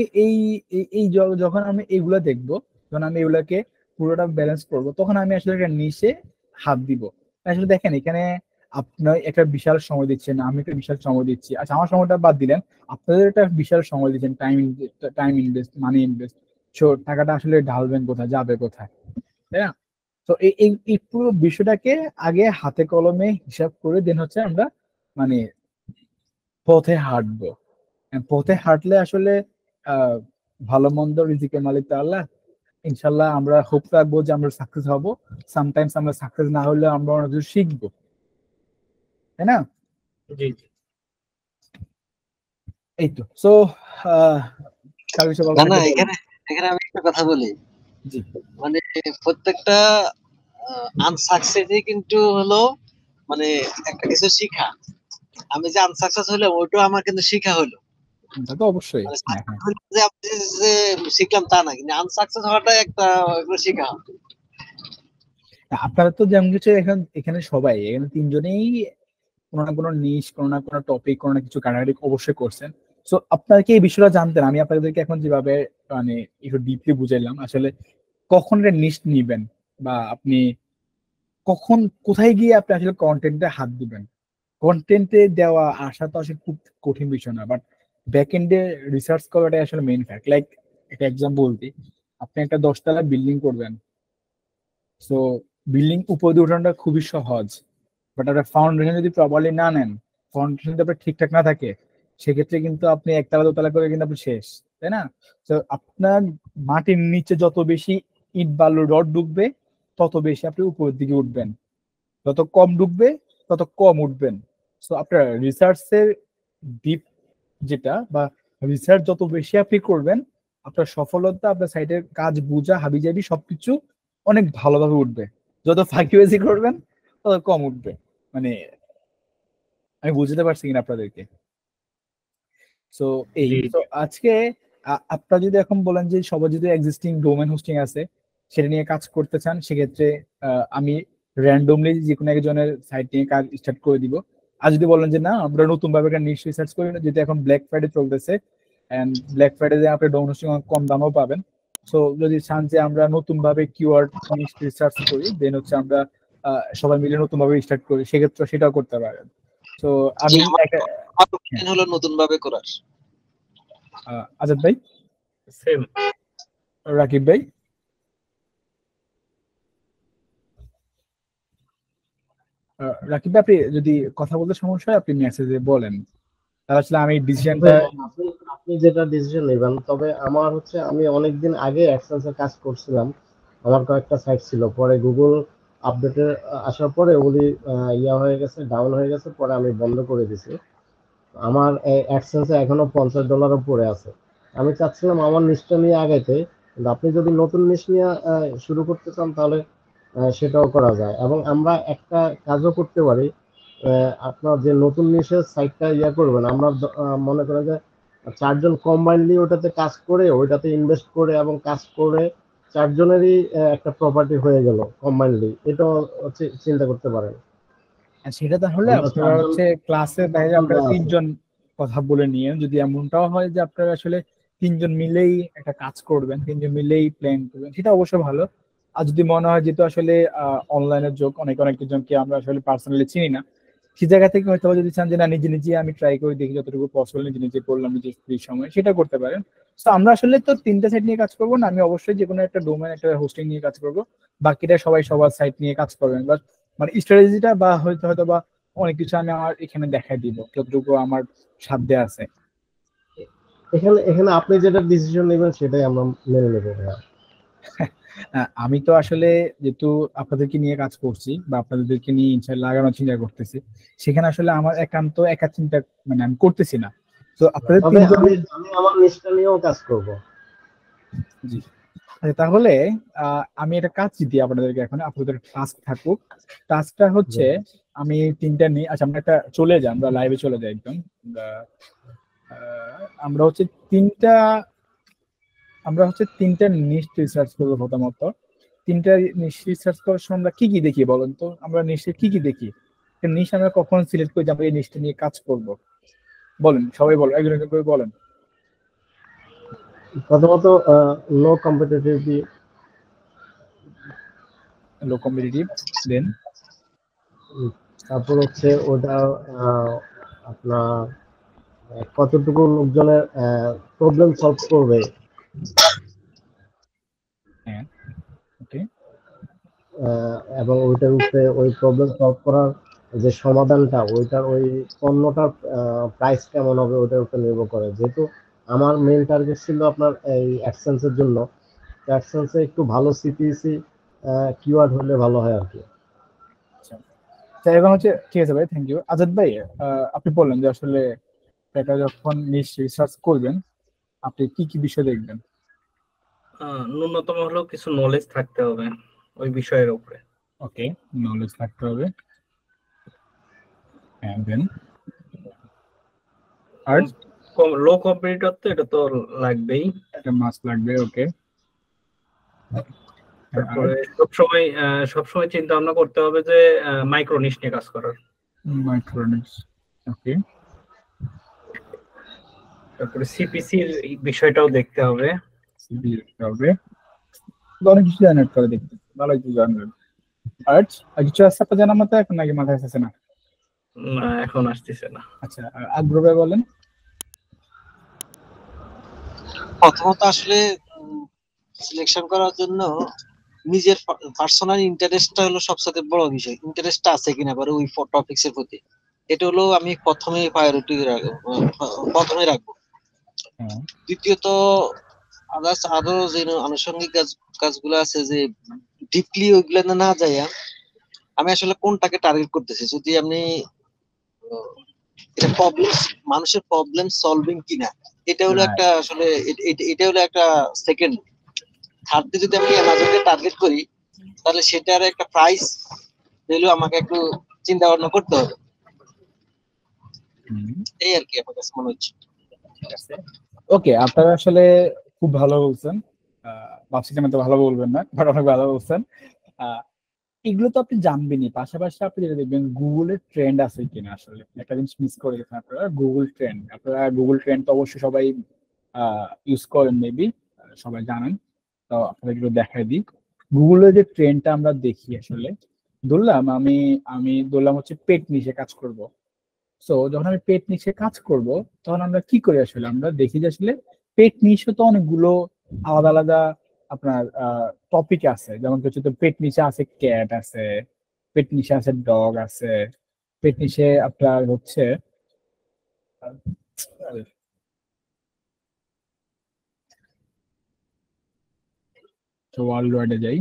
যখন আমি এইগুলা দেখবো, যখন আমি এগুলাকে পুরোটা ব্যালেন্স করব, তখন আমি আসলে একটা নিশে হাত দিব। আসলে দেখেন এখানে আপনার একটা বিশাল সময় দিচ্ছেন, আমি একটা বিশাল সময় দিচ্ছি। আচ্ছা, আমার সময়টা বাদ দিলেন, আপনাদের একটা বিশাল সময় দিচ্ছেন, টাইম ইনভেস্ট, মানি ইনভেস্ট। সো টাকাটা আসলে ঢালবেন কোথায়, যাবে কোথায়, তাই না? তো এই পুরো বিষয়টাকে আগে হাতে কলমে হিসাব করে দেন হচ্ছে আমরা মানে পথে হাঁটবো। পথে হাঁটলে আসলে আহ ভালো মন্দ রিজিকের মালিক তো আল্লাহ। ইনশাল্লাহ আমরা হোপ রাখবো যে আমরা সাকসেস হব। সামটাইমস আমরা সাকসেস না হলে আমরা অনেক কিছু শিখবো, তাই না? জি জি। এই তো। সো কাল বিষয়ে না না, এখানে এখানে আমি একটা কথা বলি। জি মানে প্রত্যেকটা আনসাকসেসই কিন্তু হলো মানে একটা কিছু শিখা। আমি যে আনসাকসেস হলাম ওইটাও আমার কিন্তু শিখা হলো। তা তো অবশ্যই। মানে হ্যাঁ, success হ্যাঁ। হলে যে আমি যে শিখলাম তা না, কিন্তু আনসাকসেস হওয়াটাই একটা শিখা। আপনারা তো যেমন কিছু এখানে সবাই এখানে তিনজনেই কোনো না কোনো নিশ, কোনো না কোনো টপিক, কোনো না কিছু কাটাকাটি অবশ্যই করছেন। সো আপনারা কি এই বিষয়টা জানতেন? আমি আপনাদেরকে এখন যেভাবে মানে একটু ডিপলি বুঝাইলাম, আসলে কখন এটা নিশ নিবেন বা আপনি কখন কোথায় গিয়ে আপনি আসলে কন্টেন্টে হাত দিবেন। কন্টেন্টে দেওয়া আসা তো আসলে খুব কঠিন বিষয় না, বাট ব্যাক এন্ডে রিসার্চ করাটাই আসলে মেইন ফ্যাক্ট। লাইক একটা এক্সাম্পল দিই, আপনি একটা 10 তলা বিল্ডিং করবেন, সো বিল্ডিং উপর দিয়ে উঠানোটা খুবই সহজ, বাট আপনার ফাউন্ডেশন যদি প্রপারলি না নেন, ফাউন্ডেশন যদি আপনার ঠিকঠাক না থাকে, সেক্ষেত্রে কিন্তু আপনি 1 তলা 2 তলা করে কিন্তু আপনি শেষ, তাই না? তো আপনার মাটির নিচে যত বেশি ইট বালু রড ঢুকবে, তত বেশি আপনি উপরের দিকে উঠবেন, যত কম ঢুকবে তত কম উঠবেন। সো আপনার রিসার্চের ডিপ যেটা বা রিসার্চ যত বেশি আপনি করবেন, আপনার সফলতা, আপনার সাইটের কাজ বুঝা হাবিজাবি সবকিছু অনেক ভালোভাবে উঠবে। যত ফাঁকিবাজি করবেন তত কম উঠবে। মানে আমি বুঝতে পারছি কিনা আপনাদেরকে? সো এই জি তো আজকে আপনারা যদি এখন বলেন যে সবার যদি এক্সিস্টিং ডোমেন হোস্টিং আছে সেটা নিয়ে কাজ করতে চান, সেক্ষেত্রে আমি র্যান্ডমলি যে কোনো একজনের সাইট নিয়ে কাজ স্টার্ট করে দিব। আর যদি বলেন যে না, আমরা নতুন ভাবে একটা নিশ রিসার্চ করি, যেহেতু এখন ব্ল্যাক ফ্রাইডে চলতেছে, এন্ড ব্ল্যাক ফ্রাইডে আপনি ডোমেন হোস্টিং কম দামেও পাবেন। সো যদি চান যে আমরা নতুন ভাবে কিওয়ার্ড নিশ রিসার্চ করি, দেন হচ্ছে আমরা সবাই মিলে নতুন ভাবে স্টার্ট করি, সেক্ষেত্রে সেটাও করতে পারেন। তো আমি আমার হলো নতুন ভাবে করার। আজাদ ভাই, সেম। রাকিব ভাই, রাকিব ভাই, আপনি যদি কথা বলতে সমস্যা হয় আপনি মেসেজে বলেন, তাহলে আসলে আমি ডিসিশনটা। আপনি আপনি যেটা ডিসিশন নেবেন, তবে আমার হচ্ছে আমি অনেকদিন আগে অ্যাডসেন্সের কাজ করছিলাম। আমার কয়েকটা সাইট ছিল, পরে গুগল আপডেটে আসার পরে ওগুলি ইয়া হয়ে গেছে, ডাউন হয়ে গেছে, পরে আমি বন্ধ করে দিছি। আমার অ্যাডসেন্সে এখনো $50 পড়ে আছে। আমি চাচ্ছিলাম আমার নিশটা নিয়ে আগাইতে, কিন্তু আপনি যদি নতুন নিশ নিয়ে শুরু করতে চান তাহলে সেটাও করা যায়। এবং আমরা একটা কাজও করতে পারি, আপনার যে নতুন নিশের সাইটটা ইয়া করবেন, আমরা মনে করেন যে 4 জন কম্বাইনলি ওটাতে কাজ করে, ওইটাতে ইনভেস্ট করে এবং কাজ করে 4 জনেরই একটা প্রপার্টি হয়ে গেল কম্বাইনলি, এটাও হচ্ছে চিন্তা করতে পারেন। সেটা তাহলে আমরা আপনারা 4 জন হচ্ছে ক্লাসের বাইরে আপনারা 3 জন কথা বলে নিয়ে, যদি এমনটাও হয় যে আপনারা আসলে 3 জন মিলেই একটা কাজ করবেন, 3 জন মিলেই প্ল্যান করবেন, সেটা অবশ্যই ভালো। আর যদি মনে হয় যেহেতু আসলে অনলাইনের যোগ, অনেক জনকে আমরা আসলে পার্সোনালি চিনি না, সেই জায়গা থেকে হয়তো যদি চান যে না, নিজে নিজে আমি ট্রাই করে দেখি যতটুকু পসিবল, নিজে নিজে করলাম নিজে ফ্রি সময়, সেটা করতে পারেন। তো আমরা আসলে তো 3টা সাইট নিয়ে কাজ করবো না, আমি অবশ্যই যে কোনো একটা ডোমেন, একটা হোস্টিং নিয়ে কাজ করবো, বাকিটা সবাই সবার সাইট নিয়ে কাজ করবেন। বাট মানে স্ট্র্যাটেজিটা বা হয়তো বা অনেক কিছু আমি আমার এখানে দেখাই দিব যতটুকু আমার সাধ্যে আছে। এখানে এখানে আপনি যেটা ডিসিশন নেবেন সেটাই আমরা মেনে নেবো। আমি তো আসলে যেহেতু আপনাদেরকে নিয়ে কাজ করছি বা আপনাদেরকে নিয়ে ইনশাআল্লাহ লাগানোর চিন্তা করতেছি, সেখানে আসলে আমার একান্ত একা চিন্তা মানে আমি করতেছি না। তো আপনাদের তবে 3 জনের। আমি আমার নিশটা নিয়েও কাজ করব। জি, আচ্ছা, তাহলে আমি একটা কাজ দিই আপনাদেরকে, এখন আপনাদের টাস্ক থাকুক। টাস্কটা হচ্ছে আমি 3টা নিয়ে, আচ্ছা আমরা একটা চলে যাই, আমরা লাইভে চলে যাই একদম। আমরা হচ্ছে 3টা নিশ রিসার্চ করবো প্রথমত। 3টা নিশ রিসার্চ করার সময় আমরা কি কি দেখি বলেন তো? আমরা নিশে কি কি দেখি? নিশ আমরা কখন সিলেক্ট করি যে আমরা এই নিশটা নিয়ে কাজ করব? বলেন, সবাই বলেন, একজন একজন করে বলেন। প্রথমত লো কম্পিটিটিভ, লো কম্পিটিটিভ, দেন তারপর হচ্ছে ওটা আপনার কতটুকু লোকজনের প্রবলেম সলভ করবে, হ্যাঁ, ওকে, এবং ওইটার উপরে ওই প্রবলেম সলভ করার যে সমাধানটা, ওইটার ওই পণ্যটার প্রাইস কেমন হবে ওইটার উপর নির্ভর করে। যেহেতু আমার মেইন টার্গেট ছিল আপনার এই অ্যাডসেন্সের জন্য, অ্যাডসেন্সে একটু ভালো সিপিসি কিওয়ার্ড হলে ভালো হয় আর কি। আচ্ছা, এখন হচ্ছে ঠিক আছে ভাই, থ্যাংক ইউ। আজাদ ভাই, আপনি বললেন যে আসলে এটা যখন নিশ রিসার্চ করবেন আপনি কি কি বিষয় দেখবেন? ন্যূনতম হলেও কিছু নলেজ থাকতে হবে ওই বিষয়ের উপরে। ওকে, নলেজ থাকতে হবে, and then আর লো কম্পিটিটর তো এটা তো লাগবেই। একটা মাস লাগবে, ওকে। তারপরে সবসময় চিন্তা ভাবনা করতে হবে যে মাইক্রো নিশ নিয়ে কাজ করার। মাইক্রোনিক্স, ওকে। তারপরে সিপিসির বিষয়টাও দেখতে হবে। সিভি দেখতে হবে, অনেক কিছু জেনারেট করে দেখতে, ভালো কিছু জেনারেট। আর কিছু আছে আপনার জানার মতো এখন নাকি মাথায় আসছে না? না, এখন আসতেছে না। আচ্ছা, আর আগ্রহ বলেন। প্রথমত আসলে সিলেকশন করার জন্য নিজের পার্সোনাল ইন্টারেস্টটা হলো সবচেয়ে বড় বিষয়। ইন্টারেস্টটা আছে কিনা পরে ওই টপিকস এর প্রতি, এটা হলো আমি প্রথমে রাখবো। হ্যাঁ, দ্বিতীয়ত আদার্স আরো যে আনুষঙ্গিক কাজগুলো আছে, যে ডিপলি ওইগুলো না যাইয়া আমি আসলে কোনটাকে টার্গেট করতেছি। যদি আমি আহ, এটা প্রবলেম, মানুষের প্রবলেম সলভিং কিনা, এটা হলো রাইট। একটা আসলে এটা হলো একটা সেকেন্ড। থার্ডে যদি আমি অ্যামাজনকে টার্গেট করি, তাহলে সেটার একটা প্রাইস ভ্যালু আমাকে একটু চিন্তা ভাবনা করতে হবে। এই আর কি আমার কাছে মনে হচ্ছে। ঠিক আছে, ওকে, আপনারা আসলে খুব ভালো বলছেন। ভাবছিলাম এত ভালো বলবেন না, বাট অনেক ভালো বলছেন। আহ, এগুলো তো আপনি জানবেনই, পাশাপাশি আপনি যেটা দেখবেন গুগলের ট্রেন্ড আছে কিনা। আসলে একটা জিনিস মিস করে গেছেন আপনারা, গুগল ট্রেন্ড। আপনারা গুগল ট্রেন্ড তো অবশ্যই সবাই ইউজ করেন, মেবি সবাই জানেন। তো আপনাদের এগুলো দেখাই দিই। গুগলের যে ট্রেন্ডটা আমরা দেখি আসলে, ধরলাম আমি আমি ধরলাম হচ্ছে পেট নিশে কাজ করব। সো যখন আমি পেট নিশে কাজ করব, তখন আমরা কি করি আসলে, আমরা দেখি যে আসলে পেট নিশে তো অনেকগুলো আলাদা আলাদা আপনার টপিক আছে। যেমন হচ্ছে তো পেট নিচে আছে ক্যাট আছে, পেট নিচে আছে ডগ আছে, পেট নিচে আপনার হচ্ছে ওয়ার্ল্ড ওয়াইডে যাই।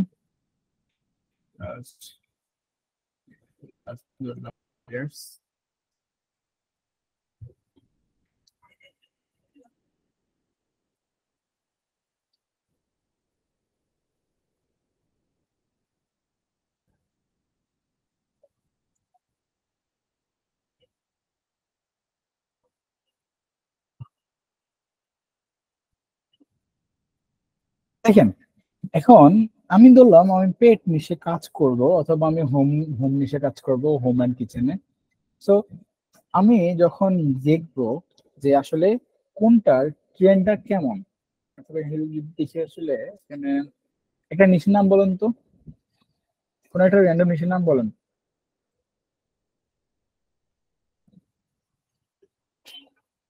দেখেন, এখন আমি ধরলাম আমি পেট নিশে কাজ করব, অথবা আমি হোম হোম নিশে কাজ করব, হোম অ্যান্ড কিচেনে। সো আমি যখন দেখবো যে আসলে কোনটার ট্রেন্ডটা কেমন, অথবা দেখি আসলে এখানে একটা নিশির নাম বলেন তো, কোন একটা র্যান্ডম নিশির নাম বলেন।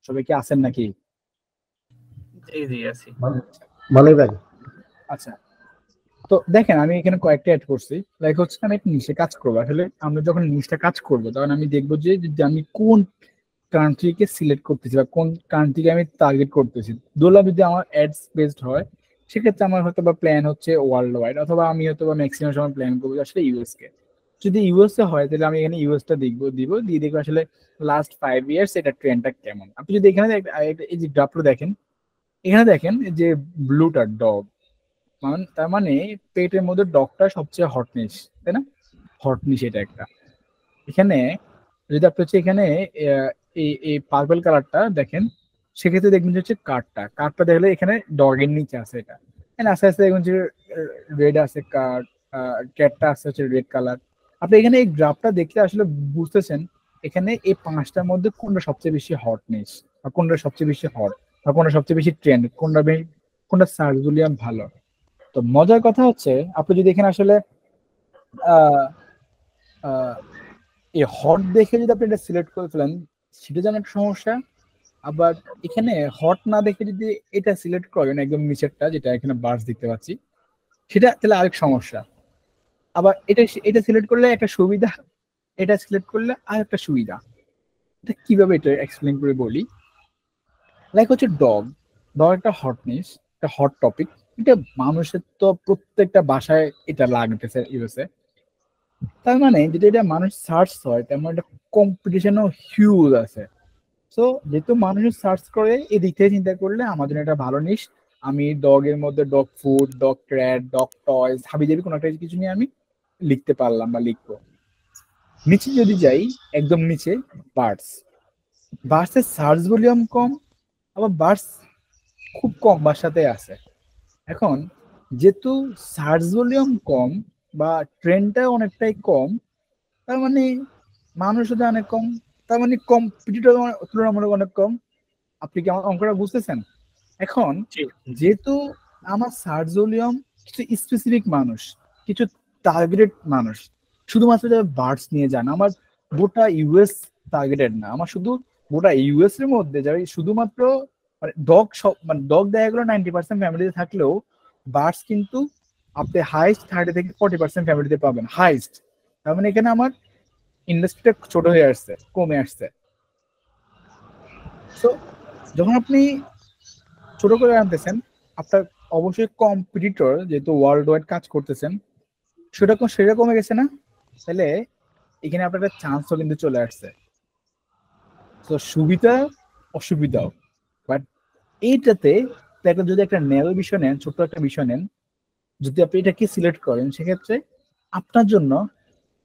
সবাই কি আছেন নাকি? জি জি আছি। মানে ভাই, আচ্ছা, তো দেখেন আমি এখানে কয়েকটা অ্যাড করছি। লাইক হচ্ছে আমি একটা নিশে কাজ করবো। আসলে আমরা যখন নিশটা কাজ করবো, তখন আমি দেখবো যে আমি কোন কান্ট্রিকে সিলেক্ট করতেছি বা কোন কান্ট্রিকে আমি টার্গেট করতেছি। দোলা যদি আমার অ্যাডস বেসড হয়, সেক্ষেত্রে আমার হয়তো বা প্ল্যান হচ্ছে ওয়ার্ল্ড ওয়াইড, অথবা আমি হয়তো বা ম্যাক্সিমাম সময় প্ল্যান করবো আসলে ইউএস কে। যদি ইউএসএ হয়, তাহলে আমি এখানে ইউএসটা দিয়ে দেখবো আসলে লাস্ট 5 ইয়ার্স এটা ট্রেন্ডটা কেমন। আপনি যদি এখানে এই যে গ্রাফটা দেখেন, এখানে দেখেন যে ব্লুটা ডগ, তার মানে পেটের মধ্যে ডগটা সবচেয়ে হটনিশ, তাই না? হটনিশ এটা একটা। এখানে যদি আপনি হচ্ছে এখানে আহ, এই পার্পল কালারটা দেখেন, সেক্ষেত্রে দেখবেন যে হচ্ছে কার্ডটা দেখলে এখানে ডগের নিচে আছে এটা। এখানে আস্তে আস্তে দেখবেন যে রেড আছে কার্ড, ক্যাটটা আছে হচ্ছে রেড কালার। আপনি এখানে এই গ্রাফটা দেখলে আসলে বুঝতেছেন এখানে এই পাঁচটার মধ্যে কোনটা সবচেয়ে বেশি হটনেস, বা কোনটা সবচেয়ে বেশি হট, বা কোনটা সবচেয়ে বেশি ট্রেন্ড, কোনটা সার্চ ভলিউম ভালো। তো মজার কথা হচ্ছে, আপনি যদি এখানে আসলে আহ আহ এই হট দেখে যদি আপনি এটা সিলেক্ট করে ফেলেন, সেটা যেন একটা সমস্যা। আবার এখানে হট না দেখে যদি এটা সিলেক্ট করেন, একদম নিচেরটা যেটা এখানে বার্স দেখতে পাচ্ছি, সেটা তাহলে আরেক সমস্যা। আবার এটা এটা সিলেক্ট করলে একটা সুবিধা, এটা সিলেক্ট করলে আর একটা সুবিধা। এটা কিভাবে এটা এক্সপ্লেন করে বলি। লাইক হচ্ছে ডগ, ডগ একটা হটনেস, একটা হট টপিক। এটা মানুষের তো প্রত্যেকটা বাসায় এটা লাগতেছে ইউএসএ। তার মানে যদি এটা মানুষ সার্চ হয়, তার মানে একটা কম্পিটিশনও হিউজ আছে। সো যেহেতু মানুষ সার্চ করে, এই দিক থেকে চিন্তা করলে আমার জন্য এটা ভালো নিস। আমি ডগ এর মধ্যে ডগ ফুড, ডগ ক্র্যাট, ডগ টয়স, হাবি জাবি কোনো একটা কিছু নিয়ে আমি লিখতে পারলাম বা লিখবো। নিচে যদি যাই, একদম নিচে বার্ডস, বার্ডসের সার্চ ভলিউম কম, আবার বার্ডস খুব কম বাসাতে আছে। এখন যেহেতু সার্চ ভলিউম কম বা ট্রেন্ডটা অনেকটাই কম, তার মানে মানুষও অনেক কম, তার মানে কম্পিটিটর তুলনামূলক অনেক কম। আপনি কি আমার অঙ্কটা বুঝতেছেন? এখন জি। যেহেতু আমার সার্চ ভলিউম কিছু স্পেসিফিক মানুষ, কিছু টার্গেটেড মানুষ, শুধুমাত্র যারা বার্ডস নিয়ে যান, আমার গোটা ইউএস টার্গেটেড না, আমার শুধু গোটা ইউএস এর মধ্যে যারা শুধুমাত্র মানে ডগ সব মানে ডগ দেখা গেলো 90% ফ্যামিলিতে থাকলেও বার্ডস কিন্তু আপনি হাইস্ট 30 থেকে 40% ফ্যামিলিতে পাবেন হাইস্ট। তার মানে এখানে আমার ইন্ডাস্ট্রিটা ছোট হয়ে আসছে, কমে আসছে। সো যখন আপনি ছোট করে আনতেছেন, আপনার অবশ্যই কম্পিটিটর যেহেতু ওয়ার্ল্ড ওয়াইড কাজ করতেছেন সেটা কমে গেছে না? তাহলে এখানে আপনার একটা চান্সও কিন্তু চলে আসছে। তো সুবিধা অসুবিধাও, বাট এইটাতে যদি একটা ন্যারো বিষয় নেন, ছোট্ট একটা বিষয় নেন, যদি আপনি এটাকে সিলেক্ট করেন সেক্ষেত্রে আপনার জন্য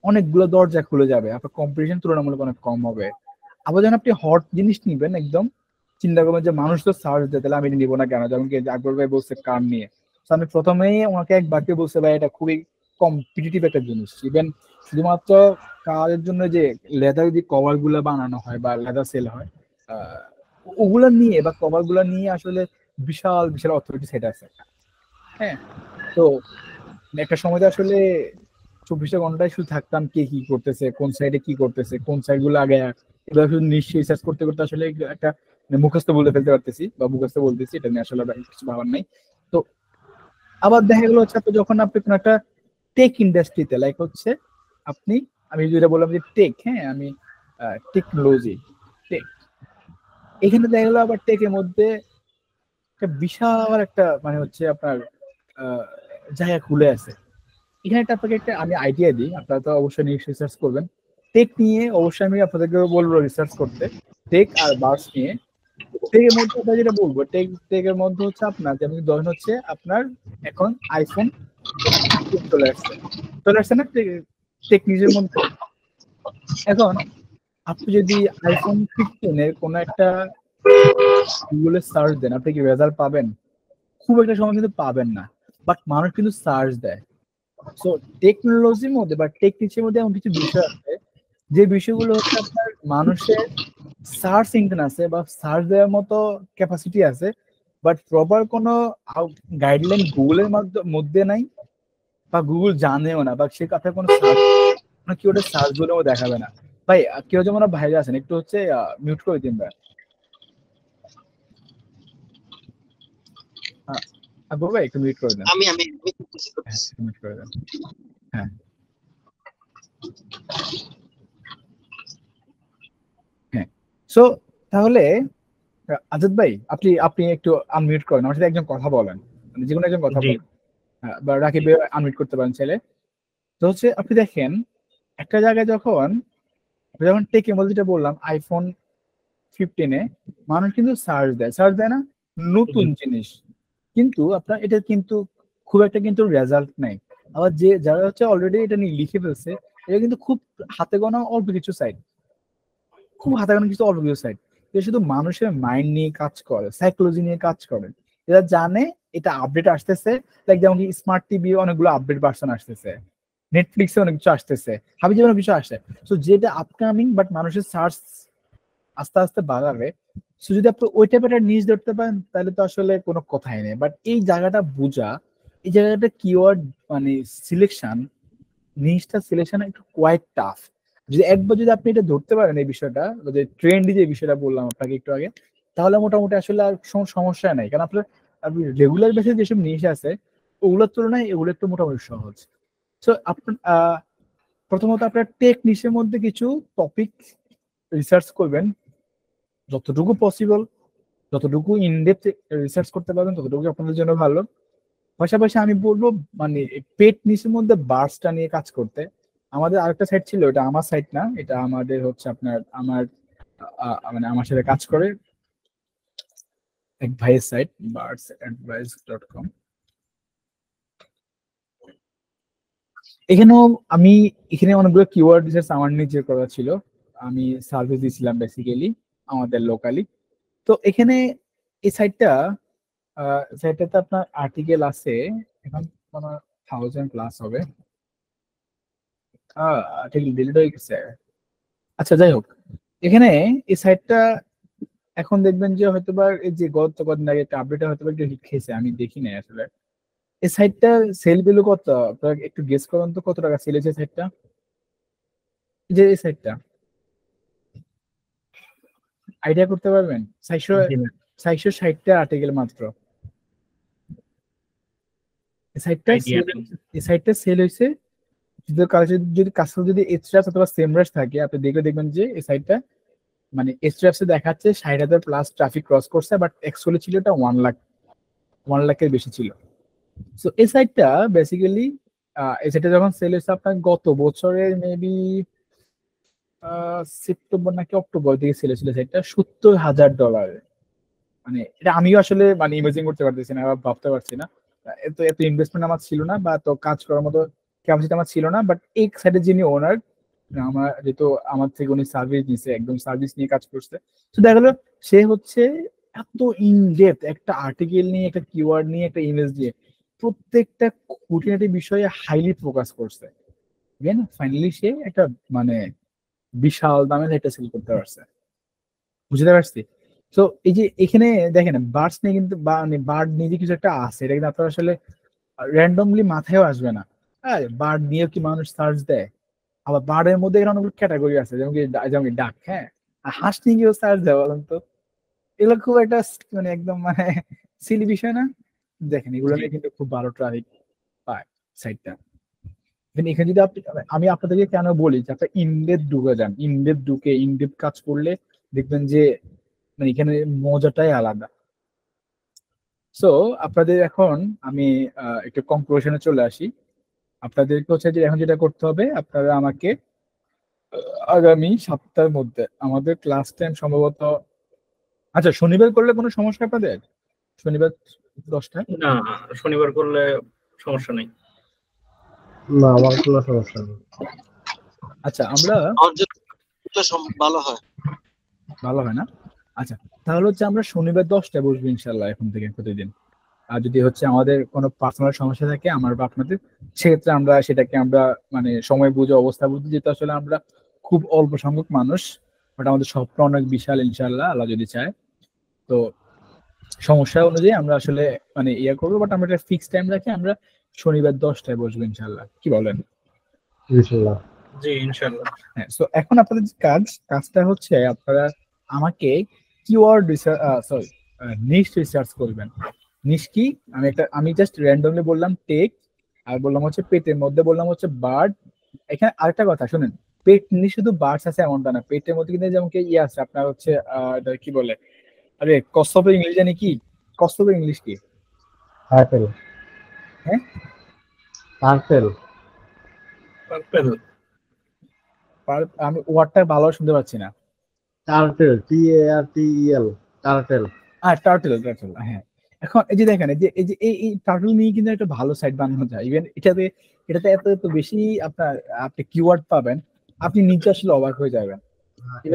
অনেকগুলো দরজা খুলে যাবে, আপনার কম্পিটিশন তুলনামূলক অনেক কম হবে। আবার যখন আপনি হট জিনিস নিবেন, একদম চিন্তা করবেন যে মানুষ তো সার্চ দেয়, তাহলে আমি এটা নিবো না কেন? যেমন কি আকবর ভাই বলছে কার নিয়ে, তো আমি প্রথমেই ওনাকে এক বাক্যে বলছে ভাই এটা খুবই কম্পিটিটিভ একটা জিনিস। ইভেন শুধুমাত্র কারের জন্য যে লেদার যে কভার গুলা বানানো হয় বা লেদার সেল হয়, ওগুলা নিয়ে বা কভার গুলা নিয়ে আসলে বিশাল বিশাল অথরিটি সেট আছে। হ্যাঁ, তো একটা সময় আসলে 24টা ঘন্টায় শুধু থাকতাম কে কি করতেছে, কোন সাইডে কি করতেছে, কোন সাইড গুলো আগে, এগুলো শুধু নিশ্চয়ই রিসার্চ করতে করতে আসলে একটা মুখস্থ বলে ফেলতে পারতেছি বা মুখস্থ বলতেছি, এটা নিয়ে আসলে কিছু ভাবার নাই। তো আবার দেখা গেলো হচ্ছে আপনি যখন আপনি কোনো একটা টেক ইন্ডাস্ট্রিতে লাইক হচ্ছে আপনি, আমি যেটা বললাম যে টেক, হ্যাঁ আমি টেকনোলজি টেক, এখানে দেখা গেলো আবার টেকের মধ্যে একটা বিশাল একটা মানে হচ্ছে আপনার জায়গা খুলে আছে। এখানে একটা আপনাকে একটা আমি আইডিয়া দিই, আপনারা তো অবশ্যই নিশ্চয়ই রিসার্চ করবেন টেক নিয়ে। অবশ্যই আমি আপনাদেরকে বলবো রিসার্চ করতে টেক আর বার্স নিয়ে। টেকের মধ্যে আপনার যেটা বলবো, টেকের মধ্যে হচ্ছে আপনার যেমন ধরেন হচ্ছে আপনার এখন আইফোন চলে আসছে না টেক নিজের মধ্যে। এখন আপনি যদি আইফোন 15 কোনো একটা গুগলে সার্চ দেন, আপনি কি রেজাল্ট পাবেন? খুব একটা সময় কিন্তু পাবেন না, বাট মানুষ কিন্তু সার্চ দেয়। সো টেকনোলজির মধ্যে বা টেকনিক্সের মধ্যে এমন কিছু বিষয় আছে যে বিষয়গুলো হচ্ছে আপনার মানুষের সার্চ ইঞ্জিন আছে বা সার্চ দেওয়ার মতো ক্যাপাসিটি আছে, বাট প্রপার কোনো গাইডলাইন গুগলের মধ্যে নাই বা গুগল জানেও না, বা সে আপনার কোনো কি ওটা সার্চ বলেও দেখাবে না। ভাই কেউ যেমন বাইরে আছেন, একটু হচ্ছে মিউট করে দিন ভাই। আকবর ভাই একটু মিউট করে দেন। আমি মিউট করে দেন। হ্যাঁ হ্যাঁ, সো তাহলে আজাদ ভাই আপনি একটু আনমিউট করেন, আমার সাথে একজন কথা বলেন, মানে যে কোনো একজন কথা বলেন, বা রাকিব ভাই আনমিউট করতে পারেন ছেলে। তো হচ্ছে আপনি দেখেন একটা জায়গায় যখন টেকের মধ্যে যেটা বললাম আইফোন 15-এ মানুষ কিন্তু সার্চ দেয় না নতুন জিনিস, কিন্তু আপনার এটা কিন্তু খুব একটা কিন্তু রেজাল্ট নাই। আবার যে যারা হচ্ছে অলরেডি এটা নিয়ে লিখে ফেলছে, এটা কিন্তু খুব হাতে গোনা অল্প কিছু সাইট, খুব হাতে গোনা কিছু অল্প কিছু সাইট, এটা শুধু মানুষের মাইন্ড নিয়ে কাজ করে, সাইকোলজি নিয়ে কাজ করে। এরা জানে এটা আপডেট আসতেছে, লাইক যেমন কি স্মার্ট টিভি অনেকগুলো আপডেট ভার্সন আসতেছে, নেটফ্লিক্সে অনেক কিছু আসতেছে, হাবিজাবি অনেক কিছু আসে। তো যেটা আপকামিং বাট মানুষের সার্চ আস্তে আস্তে বাড়াবে, সো যদি আপনি ওই টাইপের একটা নিউজ ধরতে পারেন তাহলে তো আসলে কোনো কথাই নেই। বাট এই জায়গাটা বোঝা, এই জায়গাটা কিওয়ার্ড মানে সিলেকশন, নিউজটা সিলেকশন একটু কোয়াইট টাফ। যদি একবার যদি আপনি এটা ধরতে পারেন এই বিষয়টা, যে ট্রেন্ডি যে বিষয়টা বললাম আপনাকে একটু আগে, তাহলে মোটামুটি আসলে আর সমস্যা নাই। কারণ আপনার আপনি রেগুলার বেসিস যেসব নিউজ আছে ওগুলোর তুলনায় এগুলো একটু মোটামুটি সহজ। সো আপনার প্রথমত আপনার টেক নিউজের মধ্যে কিছু টপিক রিসার্চ করবেন, যতটুকু পসিবল, যতটুকু ইনডেপথ রিসার্চ করতে পারবেন ততটুকু আপনাদের জন্য ভালো। পাশাপাশি আমি বলবো মানে পেট নিচের মধ্যে বার্সটা নিয়ে কাজ করতে। আমাদের আরেকটা সাইট ছিল, এটা আমার সাইট না, এটা আমাদের হচ্ছে আপনার মানে আমার সাথে কাজ করে এক ভাইয়ের সাইট birdsadvice.com। এখানেও আমি এখানে অনেকগুলো কিওয়ার্ড রিসার্চ আমার নিজের করা ছিল, আমি সার্ভিস দিয়েছিলাম বেসিক্যালি আমাদের লোকালি। তো এখানে এই সাইটটাতে আপনার আর্টিকেল আছে এখন 1000+ হবে, আর্টিকেল ডিলিট হয়ে গেছে। আচ্ছা যাই হোক, এখানে এই সাইটটা এখন দেখবেন যে হয়তোবা এই যে গত কদিন আগে একটা আপডেট হয়তোবা একটু হিট খেয়েছে, আমি দেখি নাই আসলে। এই সাইটটা সেল ভ্যালু কত আপনারা একটু গেস করুন তো, কত টাকা সেল হয়েছে সাইটটা, যে এই সাইটটা আইডিয়া করতে পারবেন? 460টা আর্টিকেল মাত্র। এই সাইটটা সেল হয়েছে, যদি কাছে যদি এক্সট্রা অথবা সেম রাশ থাকে আপনি দেখবেন যে এই সাইটটা মানে এক্সট্রাসে দেখাচ্ছে 60,000 প্লাস ট্রাফিক ক্রস করছে, বাট অ্যাকচুয়ালি ছিল এটা 1 লাখের বেশি ছিল। সো এই সাইটটা বেসিক্যালি এই সাইটটা যখন সেল হয়েছে আপনার গত বছরের মেবি সেপ্টেম্বর নাকি অক্টোবর দিকে সেল হয়েছিল সাইটটা $70,000। মানে এটা আমিও আসলে মানে ইমেজিং করতে পারতেছি না বা ভাবতে পারছি না, এত ইনভেস্টমেন্ট আমার ছিল না বা তো কাজ করার মতো ক্যাপাসিটি আমার ছিল না। বাট এই সাইটের যিনি ওনার, আমার যেহেতু আমার থেকে উনি সার্ভিস নিছে, একদম সার্ভিস নিয়ে কাজ করছে, তো দেখা গেলো সে হচ্ছে এত ইনডেপথ একটা আর্টিকেল নিয়ে, একটা কিওয়ার্ড নিয়ে, একটা ইমেজ দিয়ে প্রত্যেকটা খুঁটিনাটি বিষয়ে হাইলি ফোকাস করছে। ফাইনালি সে একটা মানে বিশাল দামের একটা সেল করতে পারছে, বুঝতে পারছি। তো এই যে এখানে দেখেন বার্ডস নিয়ে কিন্তু বার্ড নিয়ে যে কিছু একটা আছে, এটা কিন্তু আপনার আসলে র্যান্ডমলি মাথায়ও আসবে না। হ্যাঁ, বার্ড নিয়ে কি মানুষ সার্চ দেয়? আবার বার্ডের মধ্যে এরকম ক্যাটাগরি আছে, যেমন কি ডাক, হ্যাঁ, আর হাঁস নিয়ে গিয়েও সার্চ দেয়, বলেন তো? এগুলো খুব একটা মানে একদম মানে সিলি বিষয় না? দেখেন এগুলো নিয়ে কিন্তু খুব ভালো ট্রাফিক পায় সাইটটা। এখানে যদি আমি আপনাদেরকে কেন বলি যে আপনার ইনডেপথ ঢুকে যান, ইনডেপথ কাজ করলে দেখবেন যে মানে এখানে মজাটাই আলাদা। সো আপনাদের এখন আমি একটু কনক্লুশনে চলে আসি। আপনাদেরকে হচ্ছে যে এখন যেটা করতে হবে, আপনারা আমাকে আগামী সপ্তাহের মধ্যে আমাদের ক্লাস টাইম সম্ভবত, আচ্ছা শনিবার করলে কোনো সমস্যা আপনাদের? শনিবার 10টায়? না, শনিবার করলে সমস্যা নেই। না, আমার কোনো সমস্যা নেই। আচ্ছা আমরা ভালো হয়, ভালো হয় না? আচ্ছা তাহলে হচ্ছে আমরা শনিবার 10টায় বসবো ইনশাল্লাহ এখন থেকে প্রতিদিন। আর যদি হচ্ছে আমাদের কোনো পার্সোনাল সমস্যা থাকে আমার বা আপনাদের, সেক্ষেত্রে আমরা সেটাকে মানে সময় বুঝে অবস্থা বুঝে, যেহেতু আসলে আমরা খুব অল্প সংখ্যক মানুষ, বাট আমাদের স্বপ্ন অনেক বিশাল ইনশাল্লাহ, আল্লাহ যদি চায়। তো সমস্যা অনুযায়ী আমরা আসলে মানে ইয়ে করবো, বাট আমরা একটা ফিক্স টাইম রাখি, আমরা শনিবার 10টায় বসবো ইনশাল্লাহ। কি বলেন? ইনশাআল্লাহ। জি ইনশাআল্লাহ। হ্যাঁ, সো এখন আপনাদের যে কাজটা হচ্ছে আপনারা আমাকে কিওয়ার্ড রিসার্চ নিশ রিসার্চ করবেন। নিশ কি? আমি জাস্ট র্যান্ডমলি বললাম টেক, আর বললাম হচ্ছে পেটের মধ্যে বললাম হচ্ছে বার্ড। এখানে আরেকটা কথা শুনেন, পেট নিয়ে শুধু বার্ডস আছে এমনটা না, পেটের মধ্যে কিন্তু যেমন কি ইয়ে আছে আপনার হচ্ছে কি বলে, আরে কচ্ছপের ইংলিশ জানি কি? কচ্ছপের ইংলিশ কি? টার্টেল। হ্যাঁ, টার্টেল। আমি ওয়ার্ডটা ভালো শুনতে পাচ্ছি না। Turtle, TARTEL, turtle. টার্টল। হ্যাঁ, এখন এই যে দেখেন এই টার্টল নিয়ে কিন্তু একটা ভালো সাইট বানানো যায়। ইভেন এটাতে এত বেশি আপনি কিওয়ার্ড পাবেন, আপনি নিজে আসলে অবাক হয়ে যাবেন।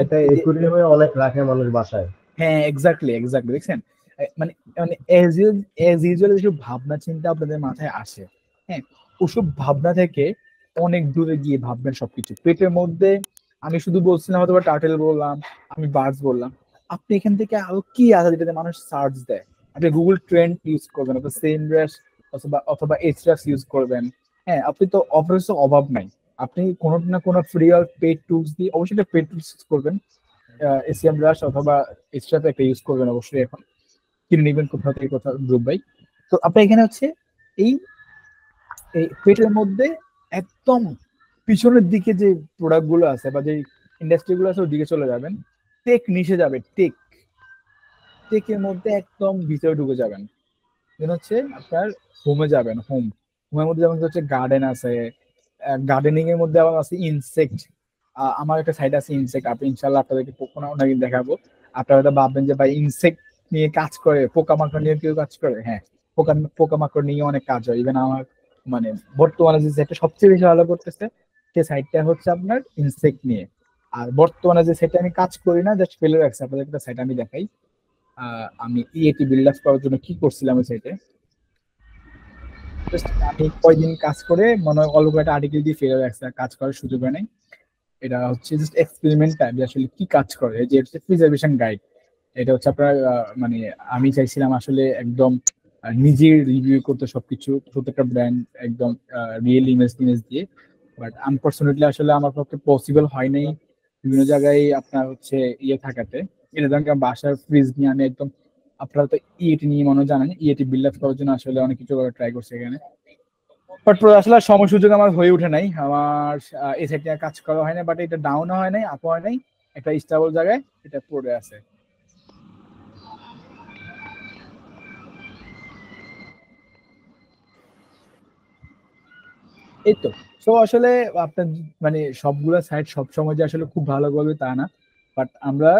এটা একুরিয়ামে অনেক রাখে মানুষ বাসায়। হ্যাঁ, এক্স্যাক্টলি দেখছেন, মানে মানে এজ ইউজুয়াল যেসব ভাবনা চিন্তা আপনাদের মাথায় আসে, হ্যাঁ, ওসব ভাবনা থেকে অনেক দূরে গিয়ে ভাববেন সবকিছু। পেটের মধ্যে আমি শুধু বলছিলাম হয়তো টার্টেল বললাম, আমি বার্ডস বললাম, আপনি এখান থেকে আরো কি আছে যেটাতে মানুষ সার্চ দেয়। আপনি গুগল ট্রেন্ড ইউজ করবেন, অথবা সেমরাশ অথবা এসরাশ ইউজ করবেন। হ্যাঁ, আপনি তো অবশ্য অভাব নাই, আপনি কোনো না কোনো ফ্রি আর পেড টুলস দিয়ে, অবশ্যই পেড টুলস ইউজ করবেন। SEMrush অথবা এক্সট্রা একটা ইউজ করবেন অবশ্যই, এখন কিনে নেবেন কোথাও থেকে কোথাও গ্রুপ বাই। তো আপনি এখানে হচ্ছে এই পেটের মধ্যে একদম পিছনের দিকে যে প্রোডাক্ট গুলো আছে বা যে ইন্ডাস্ট্রি গুলো আছে ওর দিকে চলে যাবেন, টেক নিচে যাবে, টেকের মধ্যে একদম ভিতরে ঢুকে যাবেন। দেন হচ্ছে আপনার হোমে যাবেন, হোমের মধ্যে যেমন হচ্ছে গার্ডেন আছে, গার্ডেনিং এর মধ্যে আবার আছে ইনসেক্ট। আমার একটা সাইট আছে ইনসেক্ট, আপনি ইনশাল্লাহ আপনাদেরকে অনেকদিন দেখাবো। আপনারা হয়তো ভাববেন যে ভাই ইনসেক্ট নিয়ে কাজ করে, পোকামাকড় নিয়ে কেউ কাজ করে? হ্যাঁ, পোকামাকড় নিয়ে অনেক কাজ হয়। ইভেন আমার মানে বর্তমানে যে সাইটটা সবচেয়ে বেশি ভালো করতেছে সেই সাইটটা হচ্ছে আপনার ইনসেক্ট নিয়ে। আর বর্তমানে যে সাইটে আমি কাজ করি না, জাস্ট ফেলে রাখছি, আপনাদের একটা সাইট আমি দেখাই। আমি EAT বিল্ড আপ করার জন্য কি করছিলাম ওই সাইটে, আমি কয়দিন কাজ করে মনে হয় অল্প একটা আর্টিকেল দিয়ে ফেলে রাখছি, কাজ করার সুযোগ হয় নাই। এটা হচ্ছে জাস্ট এক্সপেরিমেন্ট টাইপ, আসলে কি কাজ করে, যে হচ্ছে প্রিজার্ভেশন গাইড। এটা হচ্ছে আপনার মানে আমি চাইছিলাম আসলে একদম নিজে রিভিউ করতে সবকিছু, প্রত্যেকটা ব্র্যান্ড একদম রিয়েল ইমেজ দিয়ে, বাট আনফরচুনেটলি আসলে আমার পক্ষে পসিবল হয় নাই বিভিন্ন জায়গায় আপনার হচ্ছে থাকাতে। এটা ধরেন বাসার ফ্রিজ নিয়ে আমি একদম, আপনারা তো ইএটি নিয়ে মনে জানেন, ইএটি বিল্ড আপ করার জন্য আসলে অনেক কিছু ট্রাই করছে এখানে, বাট আসলে সময় সুযোগ আমার হয়ে ওঠে নাই, আমার এই সাইড নিয়ে কাজ করা হয় না, বাট এটা ডাউন হয় নাই, আপ হয় নাই, একটা স্টেবল জায়গায় এটা পড়ে আছে। এই তো। সো আসলে আপনার মানে সবগুলা সাইট সবসময় যে আসলে খুব ভালো করবে তা না, বাট আমরা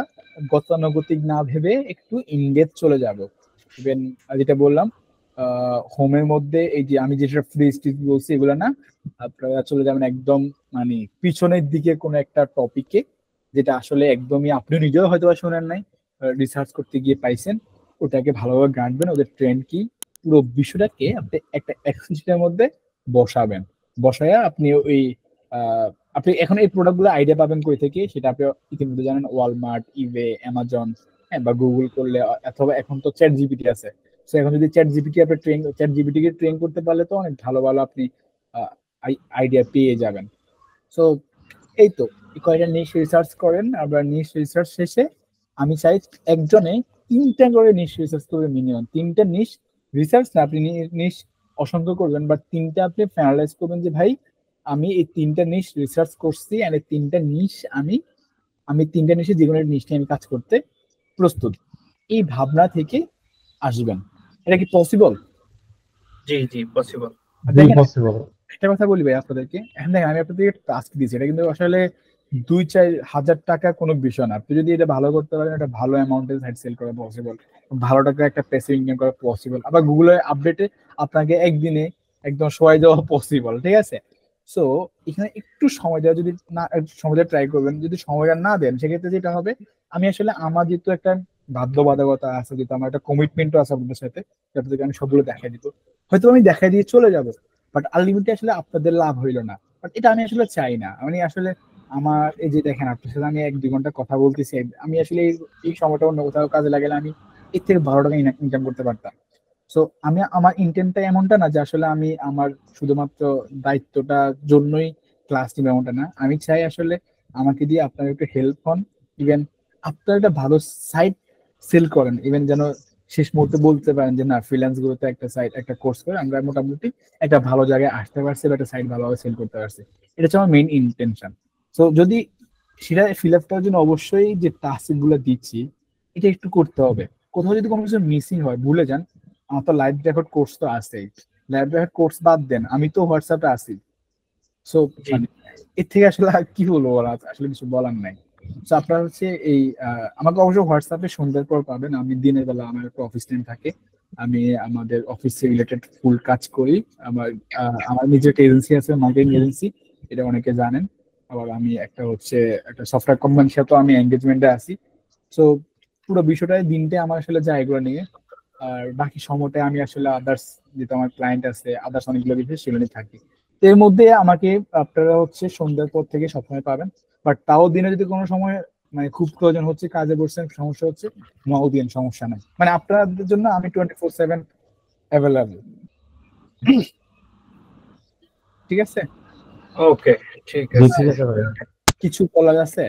গতানুগতিক না ভেবে একটু ইনডেপথ চলে যাব। ইভেন যেটা বললাম হোমের মধ্যে এই যে আমি যেটা ফ্রিজ টিজ বলছি এগুলো না, আপনারা চলে যাবেন একদম মানে পিছনের দিকে কোনো একটা টপিকে, যেটা আসলে একদমই আপনি নিজেও হয়তো শোনেন নাই, রিসার্চ করতে গিয়ে পাইছেন, ওটাকে ভালোভাবে গাঁটবেন, ওদের ট্রেন্ড কি, পুরো বিষয়টাকে আপনি একটা এক্সেলের মধ্যে বসাবেন। বসায়া আপনি ওই আপনি এখন এই প্রোডাক্ট গুলো আইডিয়া পাবেন কই থেকে, সেটা আপনি ইতিমধ্যে জানেন, ওয়ালমার্ট, ইবে, অ্যামাজন, হ্যাঁ, বা গুগল করলে, অথবা এখন তো চ্যাট জিপিটি আছে। তো এখন যদি চ্যাট জিপিটি কে ট্রেন করতে পারলে তো অনেক ভালো ভালো আপনি আইডিয়া পেয়ে যাবেন। সো এই তো, কয়েকটা নিশ রিসার্চ করেন, আবার নিশ রিসার্চ শেষে আমি চাই একজনে 3টা করে নিশ রিসার্চ করবে, মিনিমাম 3টা নিশ রিসার্চ না, আপনি নিশ অসংখ্য করবেন, বাট 3টা আপনি ফাইনালাইজ করবেন যে ভাই আমি এই 3টা নিশ রিসার্চ করছি, আর এই 3টা নিশ আমি 3টা নিশে যে কোনো নিশ নিয়ে আমি কাজ করতে প্রস্তুত, এই ভাবনা থেকে আসবেন। এটা কি পসিবল? জি জি পসিবল। একটা কথা বলি ভাই আপনাদেরকে, এখন দেখেন আমি আপনাদেরকে টাস্ক দিয়েছি, এটা কিন্তু আসলে 2-4 হাজার টাকা কোনো বিষয় না। আপনি যদি এটা ভালো করতে পারেন, এটা ভালো অ্যামাউন্টের সাইট সেল করা পসিবল, ভালো টাকা একটা প্যাসিভ ইনকাম করা পসিবল, আবার গুগলের আপডেটে আপনাকে একদিনে একদম সময় দেওয়া পসিবল, ঠিক আছে? সো এখানে একটু সময় দেওয়া, যদি না সময় দেওয়া ট্রাই করবেন, যদি সময়টা না দেন সেক্ষেত্রে যেটা হবে, আমি আসলে আমার যেহেতু একটা বাধ্যবাধকতা আছে, যেহেতু আমার একটা কমিটমেন্টও আছে আপনাদের সাথে, যাতে আমি সবগুলো দেখাই দিব, হয়তো আমি দেখাই দিয়ে চলে যাবো, বাট আলটিমেটলি আসলে আপনাদের লাভ হইলো না, বাট এটা আমি আসলে চাই না। আমি আসলে আমার এই যে দেখেন আপনার সাথে আমি 1-2 ঘন্টা কথা বলতেছি, আমি আসলে এই সময়টা অন্য কোথাও কাজে লাগালে আমি এর থেকে ভালো টাকা ইনকাম করতে পারতাম। সো আমি আমার ইন্টেন্টটা এমনটা না যে আসলে আমি আমার শুধুমাত্র দায়িত্বটার জন্যই ক্লাস নিব, এমনটা না। আমি চাই আসলে আমাকে দিয়ে আপনার একটু হেল্প হন, ইভেন আপনার একটা ভালো সাইট সেল করেন, ইভেন যেন শেষ মুহূর্তে বলতে পারেন যে না, ফ্রিল্যান্স গুলোতে একটা সাইট, একটা কোর্স করে আমরা মোটামুটি একটা ভালো জায়গায় আসতে পারছি, বা একটা সাইট ভালোভাবে সেল করতে পারছি। এটা হচ্ছে আমার মেইন ইন্টেনশন। সো যদি সেটা ফিল আপ করার জন্য অবশ্যই যে টাস্ক গুলো দিচ্ছি এটা একটু করতে হবে। কোথাও যদি কোনো কিছু মিসিং হয় ভুলে যান, আমার তো লাইভ রেকর্ড কোর্স তো আছেই, লাইভ রেকর্ড কোর্স বাদ দেন, আমি তো হোয়াটসঅ্যাপে আছি। সো মানে এর থেকে আসলে কি বলবো, আসলে কিছু বলার নাই। তো আপনারা হচ্ছে এই আমাকে অবশ্যই হোয়াটসঅ্যাপে সন্ধ্যার পর পাবেন, আমি দিনের বেলা আমার একটা অফিস টাইম থাকে, আমি আমাদের অফিসে রিলেটেড ফুল কাজ করি। আমার নিজের একটা এজেন্সি আছে, মার্কেটিং এজেন্সি, এটা অনেকে জানেন। আবার আমি একটা সফটওয়্যার কোম্পানির সাথে আমি এঙ্গেজমেন্টে আছি। সো পুরো বিষয়টাই দিনটা আমার আসলে যায় এগুলো নিয়ে, আর বাকি সময়টা আমি আসলে আদার্স যেহেতু আমার ক্লায়েন্ট আছে, আদার্স অনেকগুলো বিষয় সেগুলো নিয়ে থাকি। তো এর মধ্যে আমাকে আপনারা হচ্ছে সন্ধ্যার পর থেকে সবসময় পাবেন, বাট তাও দিনে যদি কোনো সময় মানে খুব প্রয়োজন হচ্ছে, কাজে বসছেন, সমস্যা হচ্ছে, মাও দিন, সমস্যা নাই, মানে আপনাদের জন্য আমি 24/7 অ্যাভেলেবল। ঠিক আছে? ওকে, ঠিক আছে। কিছু বলার আছে?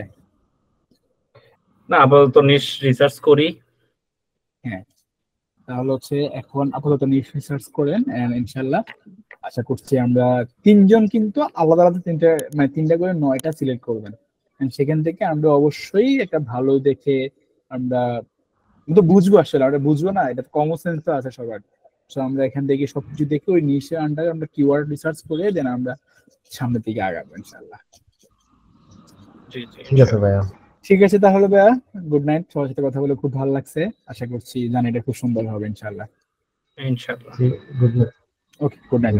না, আপাতত রিসার্চ করি। হ্যাঁ, তাহলে হচ্ছে এখন আপাতত রিসার্চ করেন, ইনশাল্লাহ আশা করছি আমরা 3জন কিন্তু আলাদা আলাদা 3টা করে 9টা সিলেক্ট করবেন, সেখান থেকে আমরা অবশ্যই একটা ভালো দেখে আমরা তো বুঝবো, আসলে আমরা বুঝবো না, এটা কমন সেন্স তো আছে সবার। তো আমরা এখান থেকে সবকিছু দেখে ওই নিশের আন্ডারে আমরা কিওয়ার্ড রিসার্চ করে দেন আমরা সামনের দিকে আগাবো ইনশাল্লাহ। ঠিক আছে ভাইয়া। ঠিক আছে তাহলে ভাইয়া, গুড নাইট। সবার সাথে কথা বলে খুব ভালো লাগছে, আশা করছি জার্নিটা খুব সুন্দর হবে ইনশাল্লাহ। ইনশাআল্লাহ। Good night. Okay, good night.